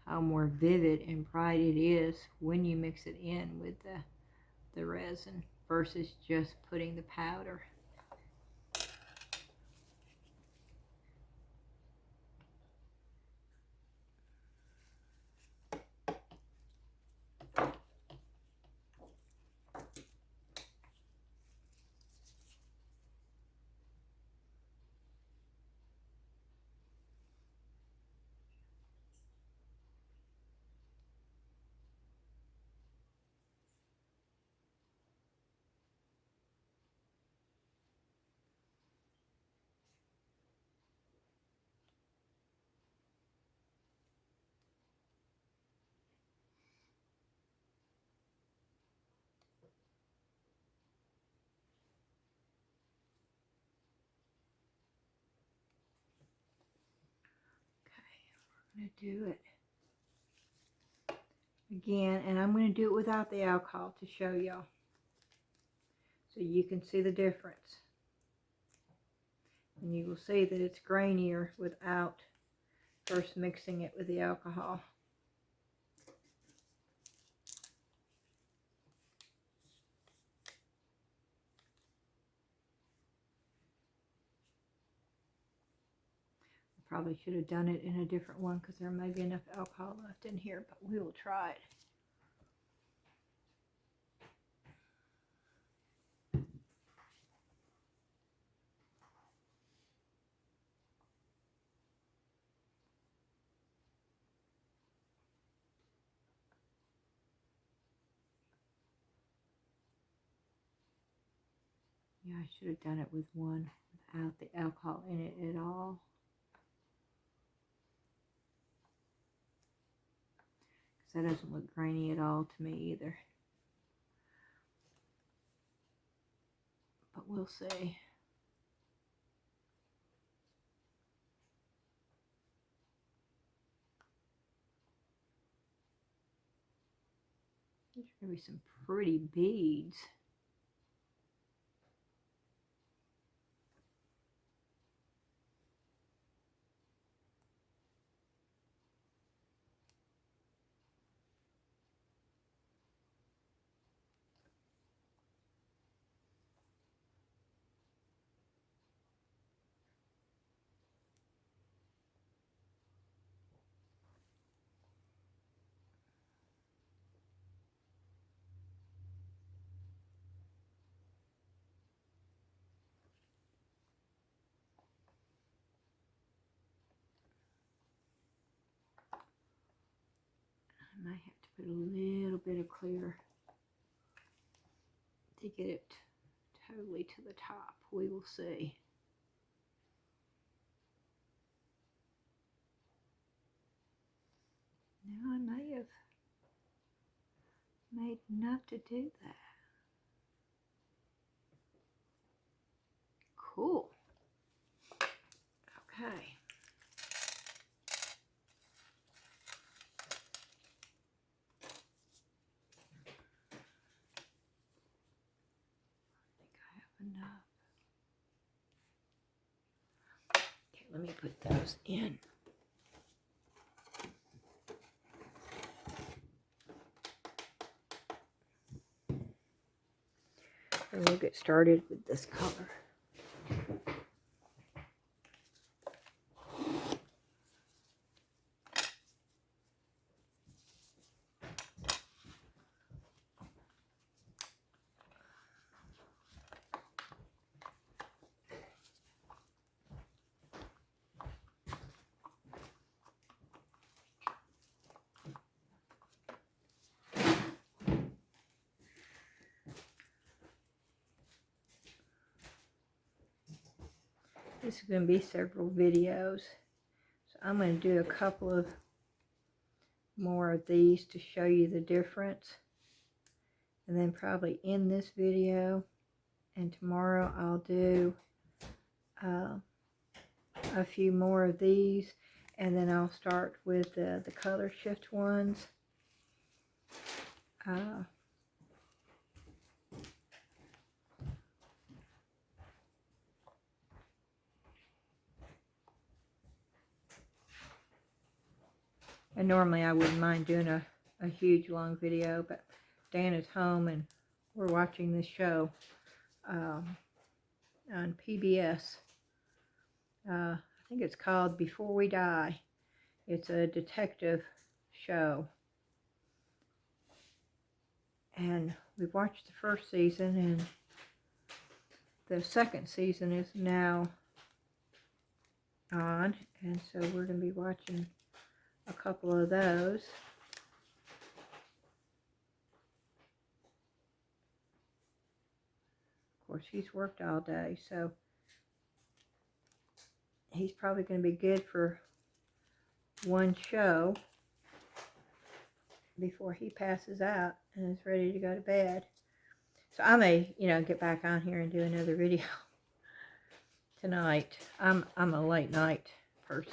how more vivid and bright it is when you mix it in with the resin versus just putting the powder. I'm going to do it again, and I'm going to do it without the alcohol to show y'all so you can see the difference. And you will see that it's grainier without first mixing it with the alcohol. Probably should have done it in a different one because there may be enough alcohol left in here, but we will try it. Yeah, I should have done it with one without the alcohol in it at all. That doesn't look grainy at all to me either. But we'll see. There's going to be some pretty beads. I might have to put a little bit of clear to get it totally to the top. We will see. Now I may have made enough to do that. Cool. Okay. me put those in. And we'll get started with this color. This is going to be several videos, so I'm going to do a couple of more of these to show you the difference, and then probably end this video, and tomorrow I'll do a few more of these, and then I'll start with the color shift ones. And normally I wouldn't mind doing a huge long video, but Dan is home and we're watching this show on PBS. I think it's called Before We Die. It's a detective show. And we've watched the first season, and the second season is now on. And so we're going to be watching a couple of those. Of course, he's worked all day, so he's probably going to be good for one show before he passes out and is ready to go to bed. So I may, get back on here and do another video tonight. I'm a late night person.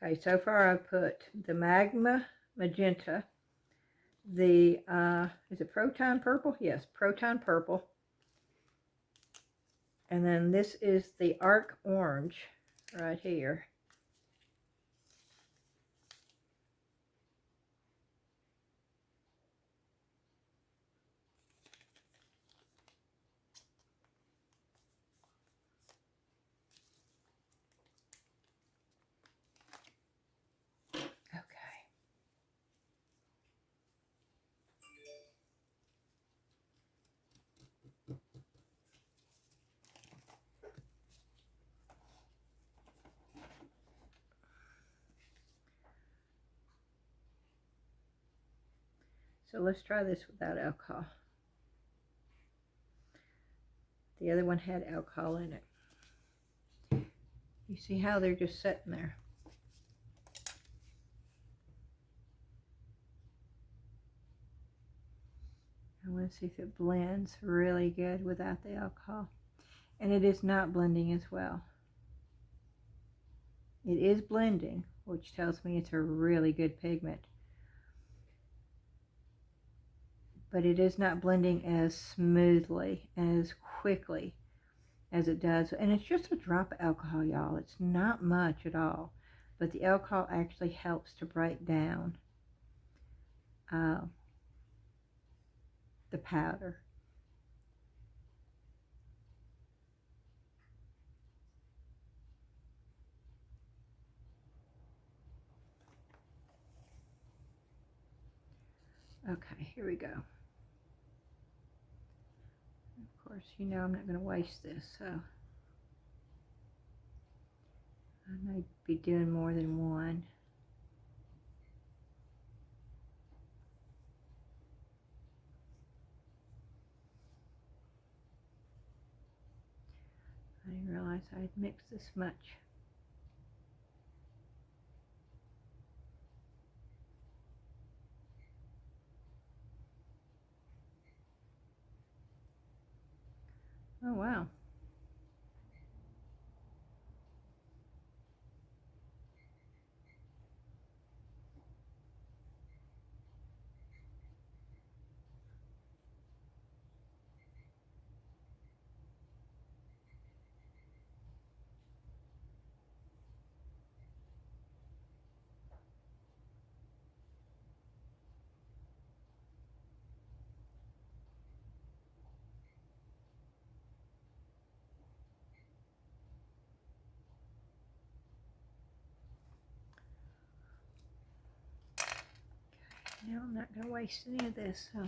Okay, so far I've put the magenta, the, is it Proton Purple? Yes, Proton Purple. And then this is the Arc Orange right here. So let's try this without alcohol. The other one had alcohol in it. You see how they're just sitting there. I want to see if it blends really good without the alcohol. And it is not blending as well. It is blending, which tells me it's a really good pigment. But it is not blending as smoothly, as quickly as it does. And it's just a drop of alcohol, y'all. It's not much at all. But the alcohol actually helps to break down the powder. Okay, here we go. Of course, I'm not going to waste this, so I might be doing more than one. I didn't realize I'd mixed this much. Oh, wow. Now I'm not going to waste any of this, so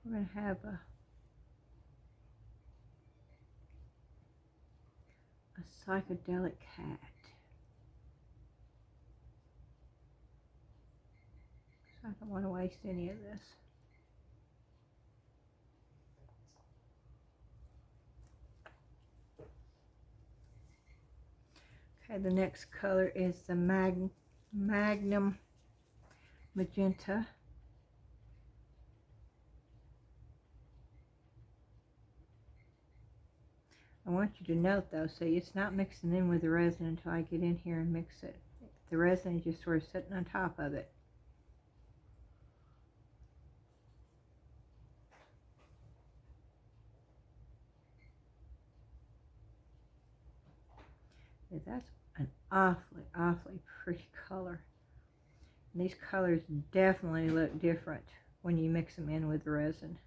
we're going to have a psychedelic cat. So I don't want to waste any of this. Okay, the next color is the Magnum Magenta. I want you to note though, so it's not mixing in with the resin until I get in here and mix it. The resin is just sort of sitting on top of it. Yeah, that's an awfully pretty color. And these colors definitely look different when you mix them in with the resin.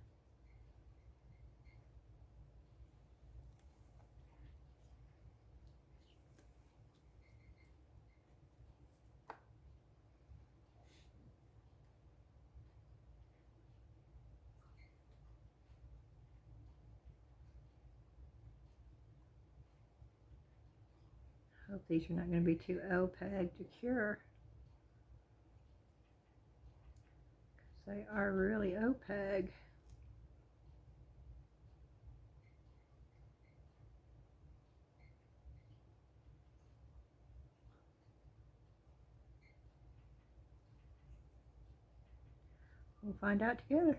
Hope these are not going to be too opaque to cure, because they are really opaque. We'll find out together.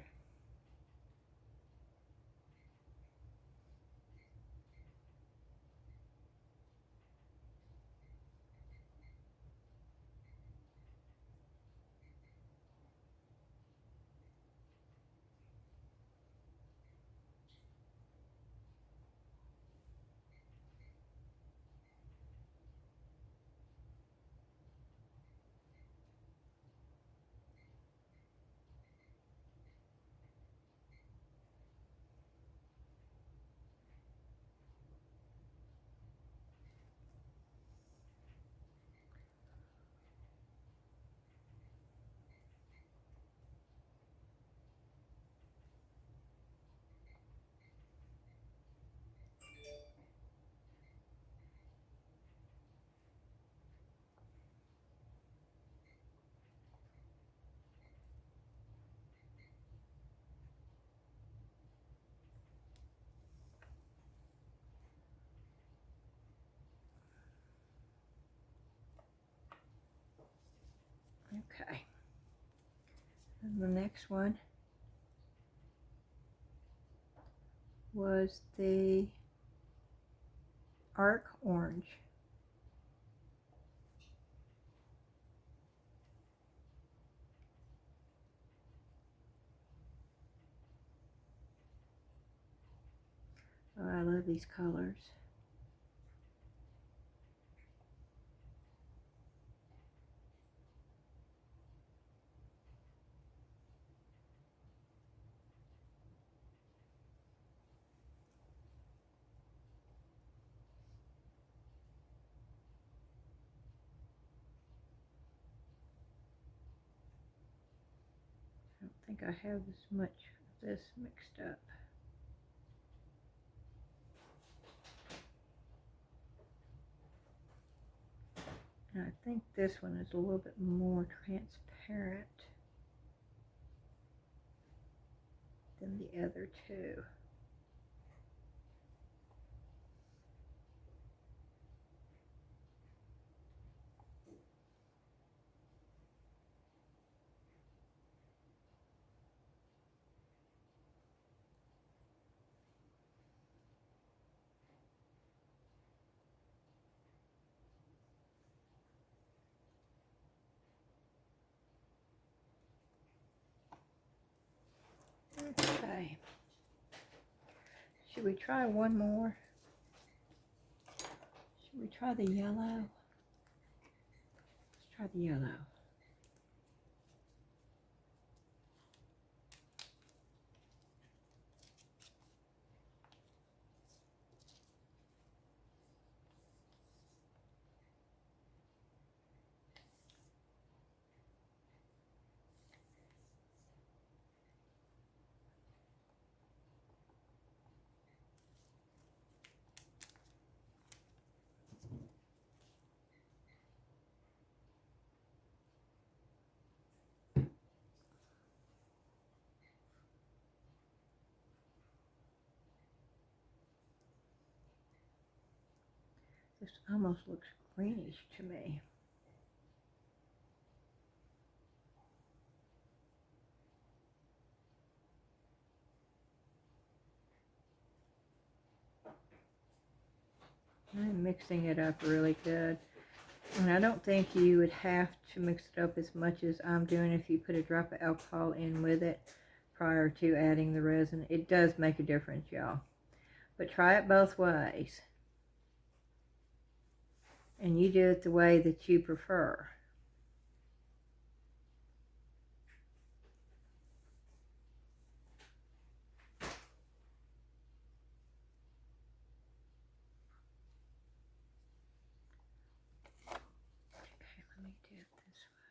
Okay. And the next one was the Arc Orange. Oh, I love these colors. I don't think I have as much of this mixed up. And I think this one is a little bit more transparent than the other two. Okay. Should we try one more? Should we try the yellow? Let's try the yellow. This almost looks greenish to me. I'm mixing it up really good. And I don't think you would have to mix it up as much as I'm doing if you put a drop of alcohol in with it prior to adding the resin. It does make a difference, y'all. But try it both ways. And you do it the way that you prefer. Okay, let me do it this way.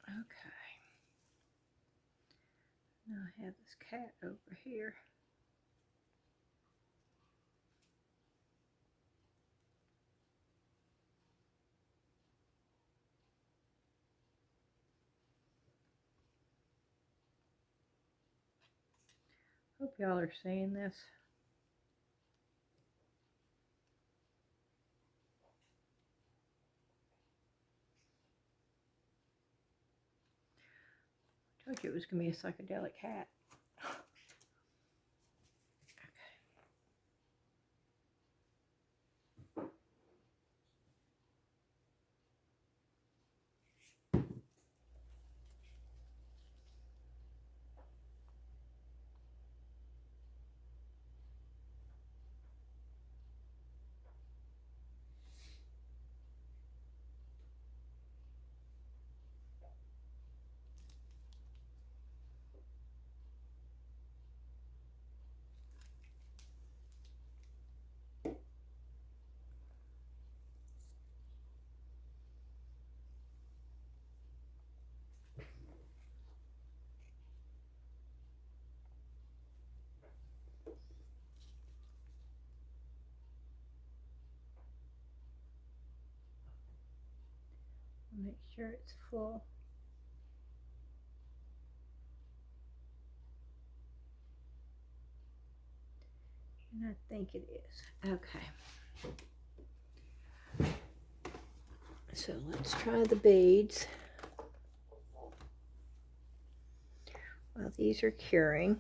Okay. Now I have this cat over here. Hope y'all are seeing this. I told you it was going to be a psychedelic cat. Make sure it's full. And I think it is. Okay. So let's try the beads. While these are curing.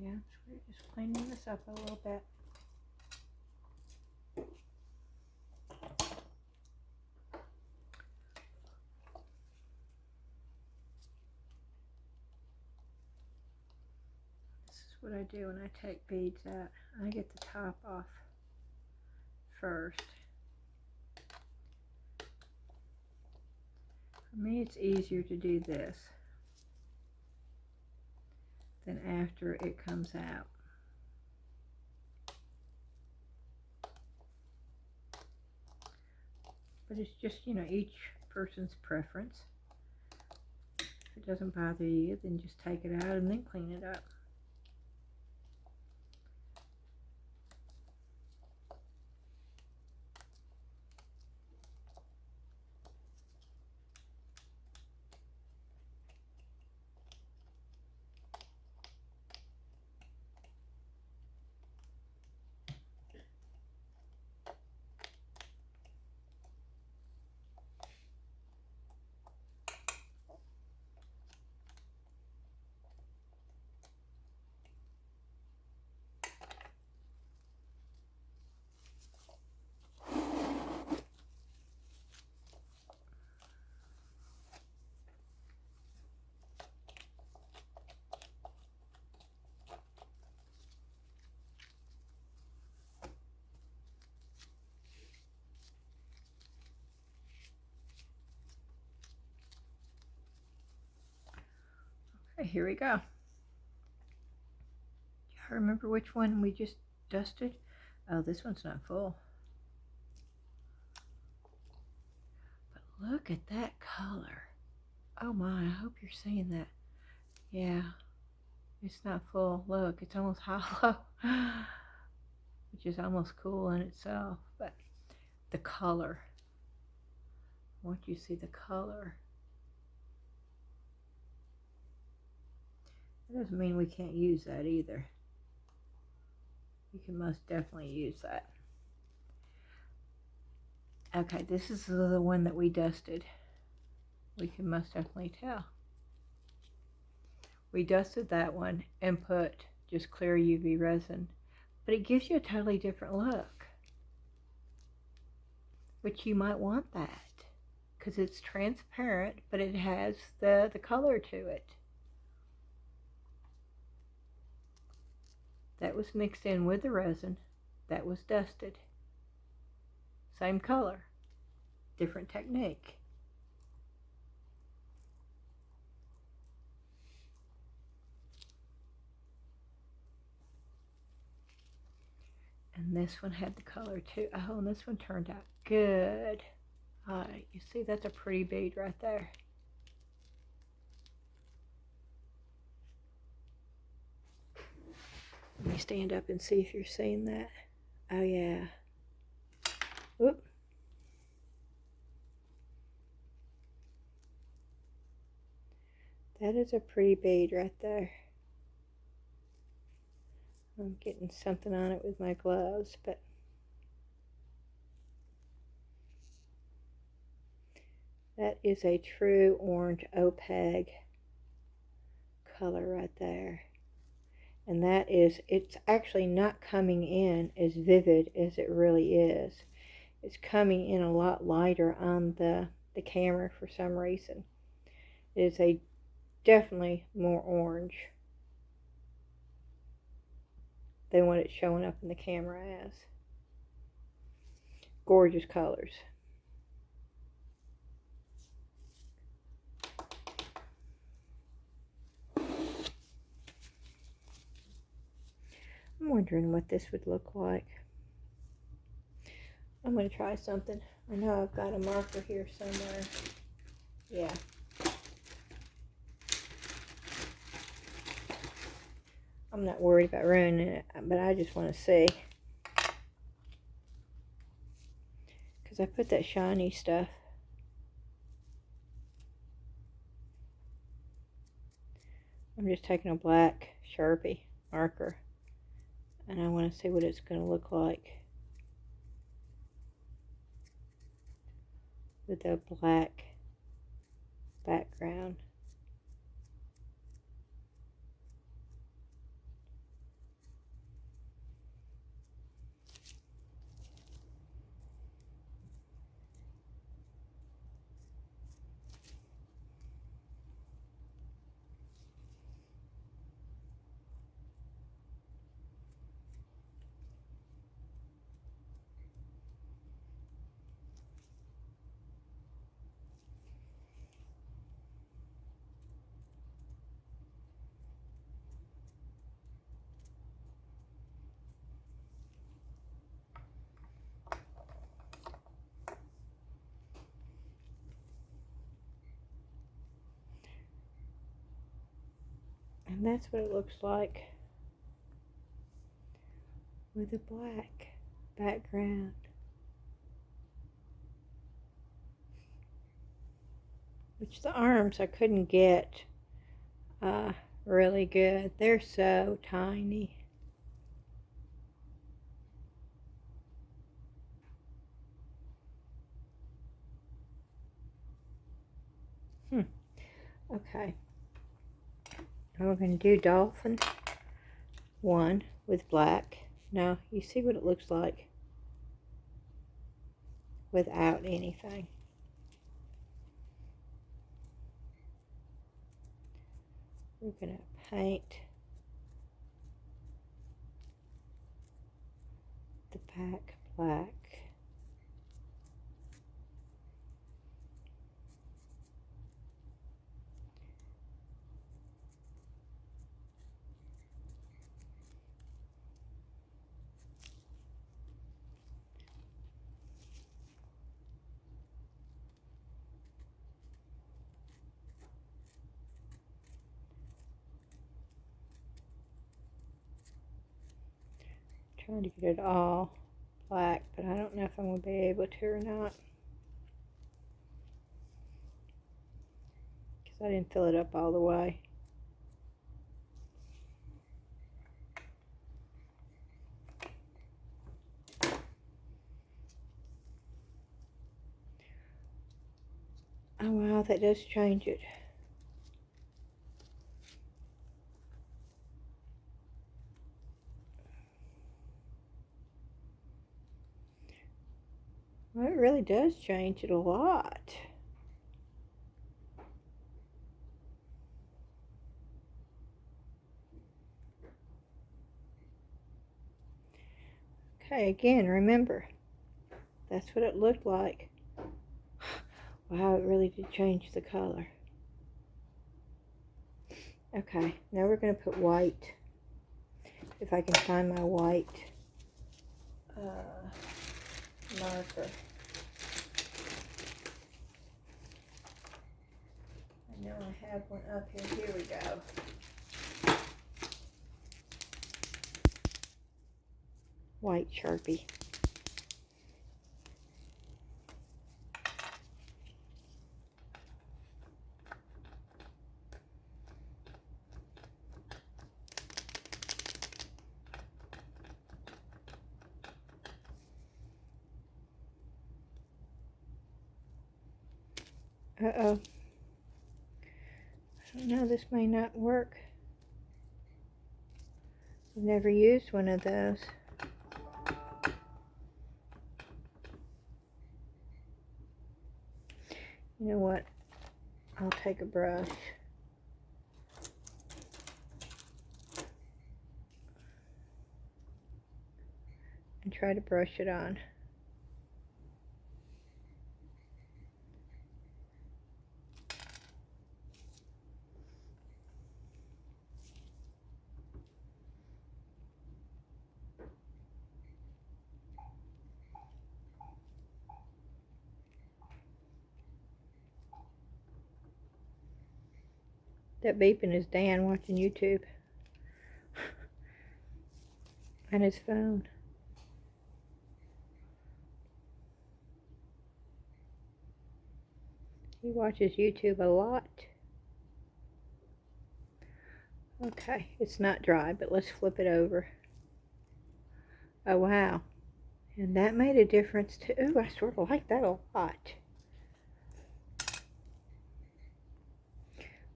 Yeah, so we're just cleaning this up a little bit. This is what I do when I take beads out. I get the top off first. For me, it's easier to do this than after it comes out. But it's just, you know, each person's preference. If it doesn't bother you, then just take it out and then clean it up. Okay, here we go. I remember which one we just dusted. Oh, this one's not full. But look at that color. Oh my, I hope you're seeing that. Yeah, it's not full. Look, it's almost hollow, which is almost cool in itself. But the color, I want you to see the color. That doesn't mean we can't use that either. You can most definitely use that. Okay, this is the one that we dusted. We can most definitely tell. We dusted that one and put just clear UV resin, but it gives you a totally different look, which you might want that because it's transparent, but it has the color to it. That was mixed in with the resin. That was dusted. Same color, different technique. And this one had the color too. Oh, and this one turned out good. You see, that's a pretty bead right there. Let me stand up and see if you're seeing that. Oh yeah. Whoop. That is a pretty bead right there. I'm getting something on it with my gloves, but that is a true orange opaque color right there. And that is, it's actually not coming in as vivid as it really is. It's coming in a lot lighter on the camera for some reason. It is a definitely more orange than what it's showing up in the camera as. Gorgeous colors. I'm wondering what this would look like. I'm going to try something. I know I've got a marker here somewhere. Yeah. I'm not worried about ruining it, but I just want to see. Because I put that shiny stuff. I'm just taking a black Sharpie marker. And I want to see what it's going to look like with a black background. And that's what it looks like with a black background. Which the arms I couldn't get really good. They're so tiny. Okay. Now we're going to do Dolphin 1 with black. Now you see what it looks like without anything. We're going to paint the back black. Trying to get it all black, but I don't know if I'm going to be able to or not. Because I didn't fill it up all the way. Oh wow, that does change it. Well, it really does change it a lot. Okay, again, remember, that's what it looked like. Wow, it really did change the color. Okay, now we're going to put white. If I can find my white marker. I know I have one up here. Here we go. White Sharpie. Uh-oh. I don't know, this may not work. I've never used one of those. You know what? I'll take a brush. And try to brush it on. That beeping is Dan watching YouTube. And his phone. He watches YouTube a lot. Okay, it's not dry, but let's flip it over. Oh, wow. And that made a difference too. Ooh, I sort of like that a lot.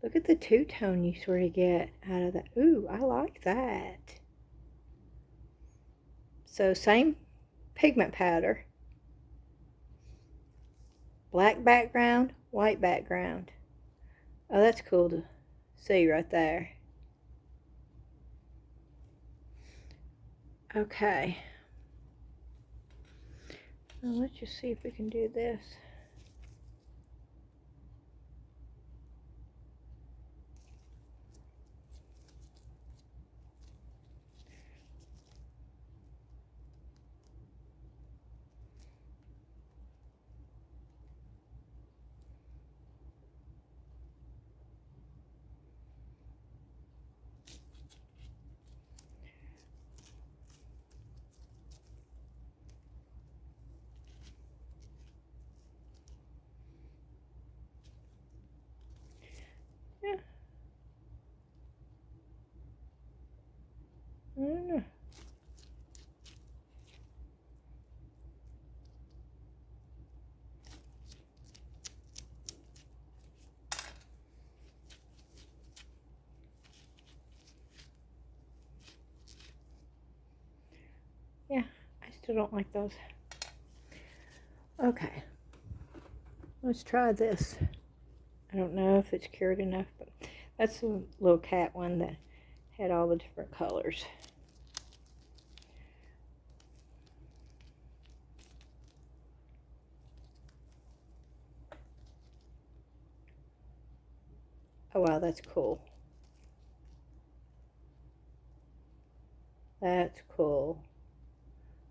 Look at the two-tone you sort of get out of that. Ooh, I like that. So same pigment powder. Black background, white background. Oh, that's cool to see right there. Okay. Now let's just see if we can do this. don't know. Yeah, I still don't like those. Okay, let's try this. I don't know if it's cured enough, but that's the little cat one that had all the different colors. Oh wow, that's cool. That's cool.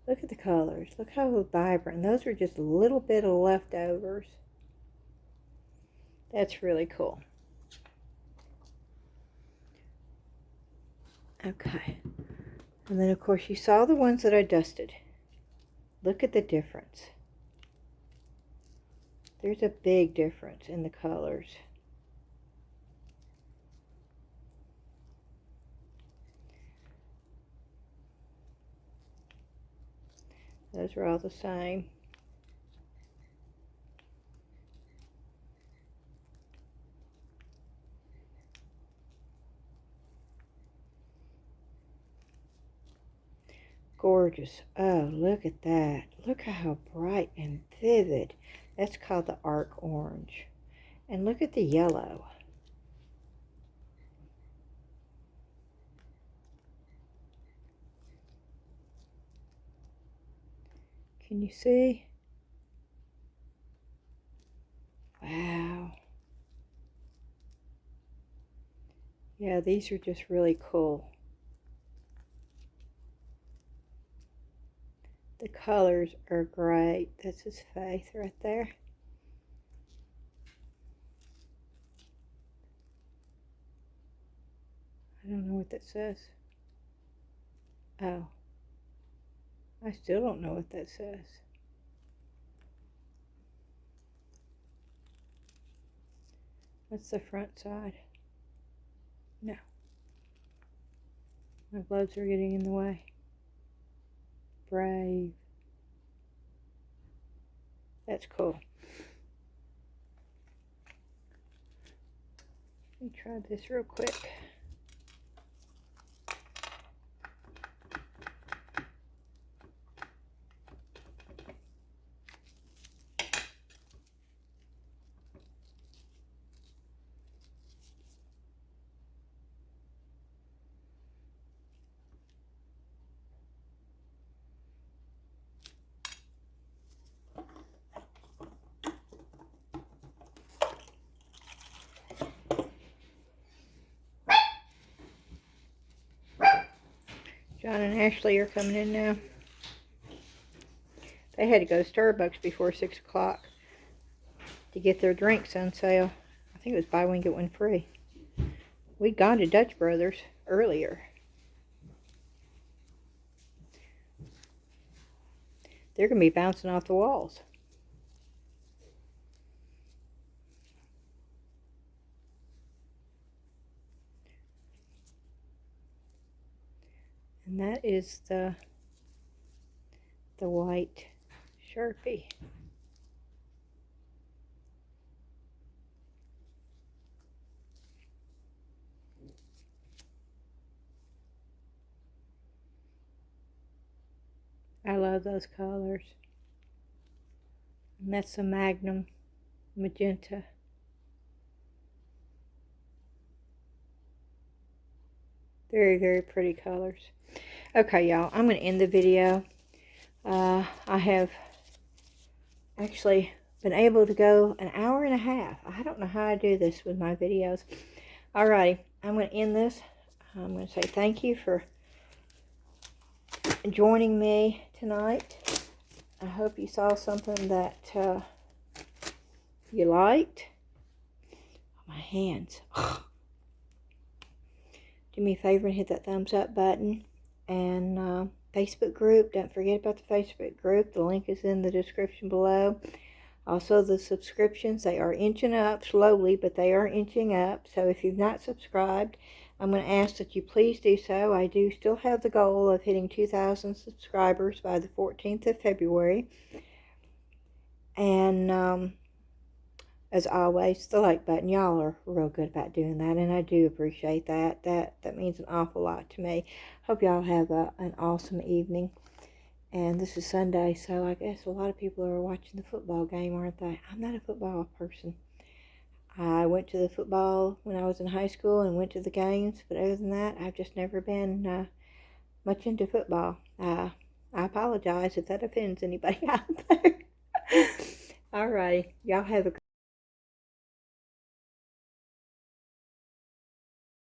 Look at the colors. Look how vibrant. Those are just a little bit of leftovers. That's really cool. Okay. And then of course you saw the ones that I dusted. Look at the difference. There's a big difference in the colors. Those are all the same. Gorgeous. Oh, look at that. Look how bright and vivid. That's called the arc orange. And look at the yellow. Can you see? Wow. Yeah, these are just really cool. The colors are great. That's his face right there. I don't know what that says. Oh. I still don't know what that says. That's the front side. No. My gloves are getting in the way. Brave. That's cool. Let me try this real quick. John and Ashley are coming in now. They had to go to Starbucks before 6 o'clock to get their drinks on sale. I think it was buy one, get one free. We'd gone to Dutch Brothers earlier. They're going to be bouncing off the walls. And that is the white Sharpie. I love those colors. And that's the Magnum Magenta. Very, very pretty colors. Okay, y'all, I'm going to end the video. I have actually been able to go an hour and a half. I don't know how I do this with my videos. Alrighty, I'm going to end this. I'm going to say thank you for joining me tonight. I hope you saw something that you liked. My hands. Do me a favor and hit that thumbs up button. And Facebook group, don't forget about the Facebook group. The link is in the description below. Also the subscriptions, they are inching up slowly, but they are inching up. So if you've not subscribed, I'm going to ask that you please do so. I do still have the goal of hitting 2,000 subscribers by the 14th of February. And as always, the like button. Y'all are real good about doing that, and I do appreciate that. That means an awful lot to me. Hope y'all have an awesome evening. And this is Sunday, so I guess a lot of people are watching the football game, aren't they? I'm not a football person. I went to the football when I was in high school and went to the games, but other than that, I've just never been much into football. I apologize if that offends anybody out there. All right, y'all have a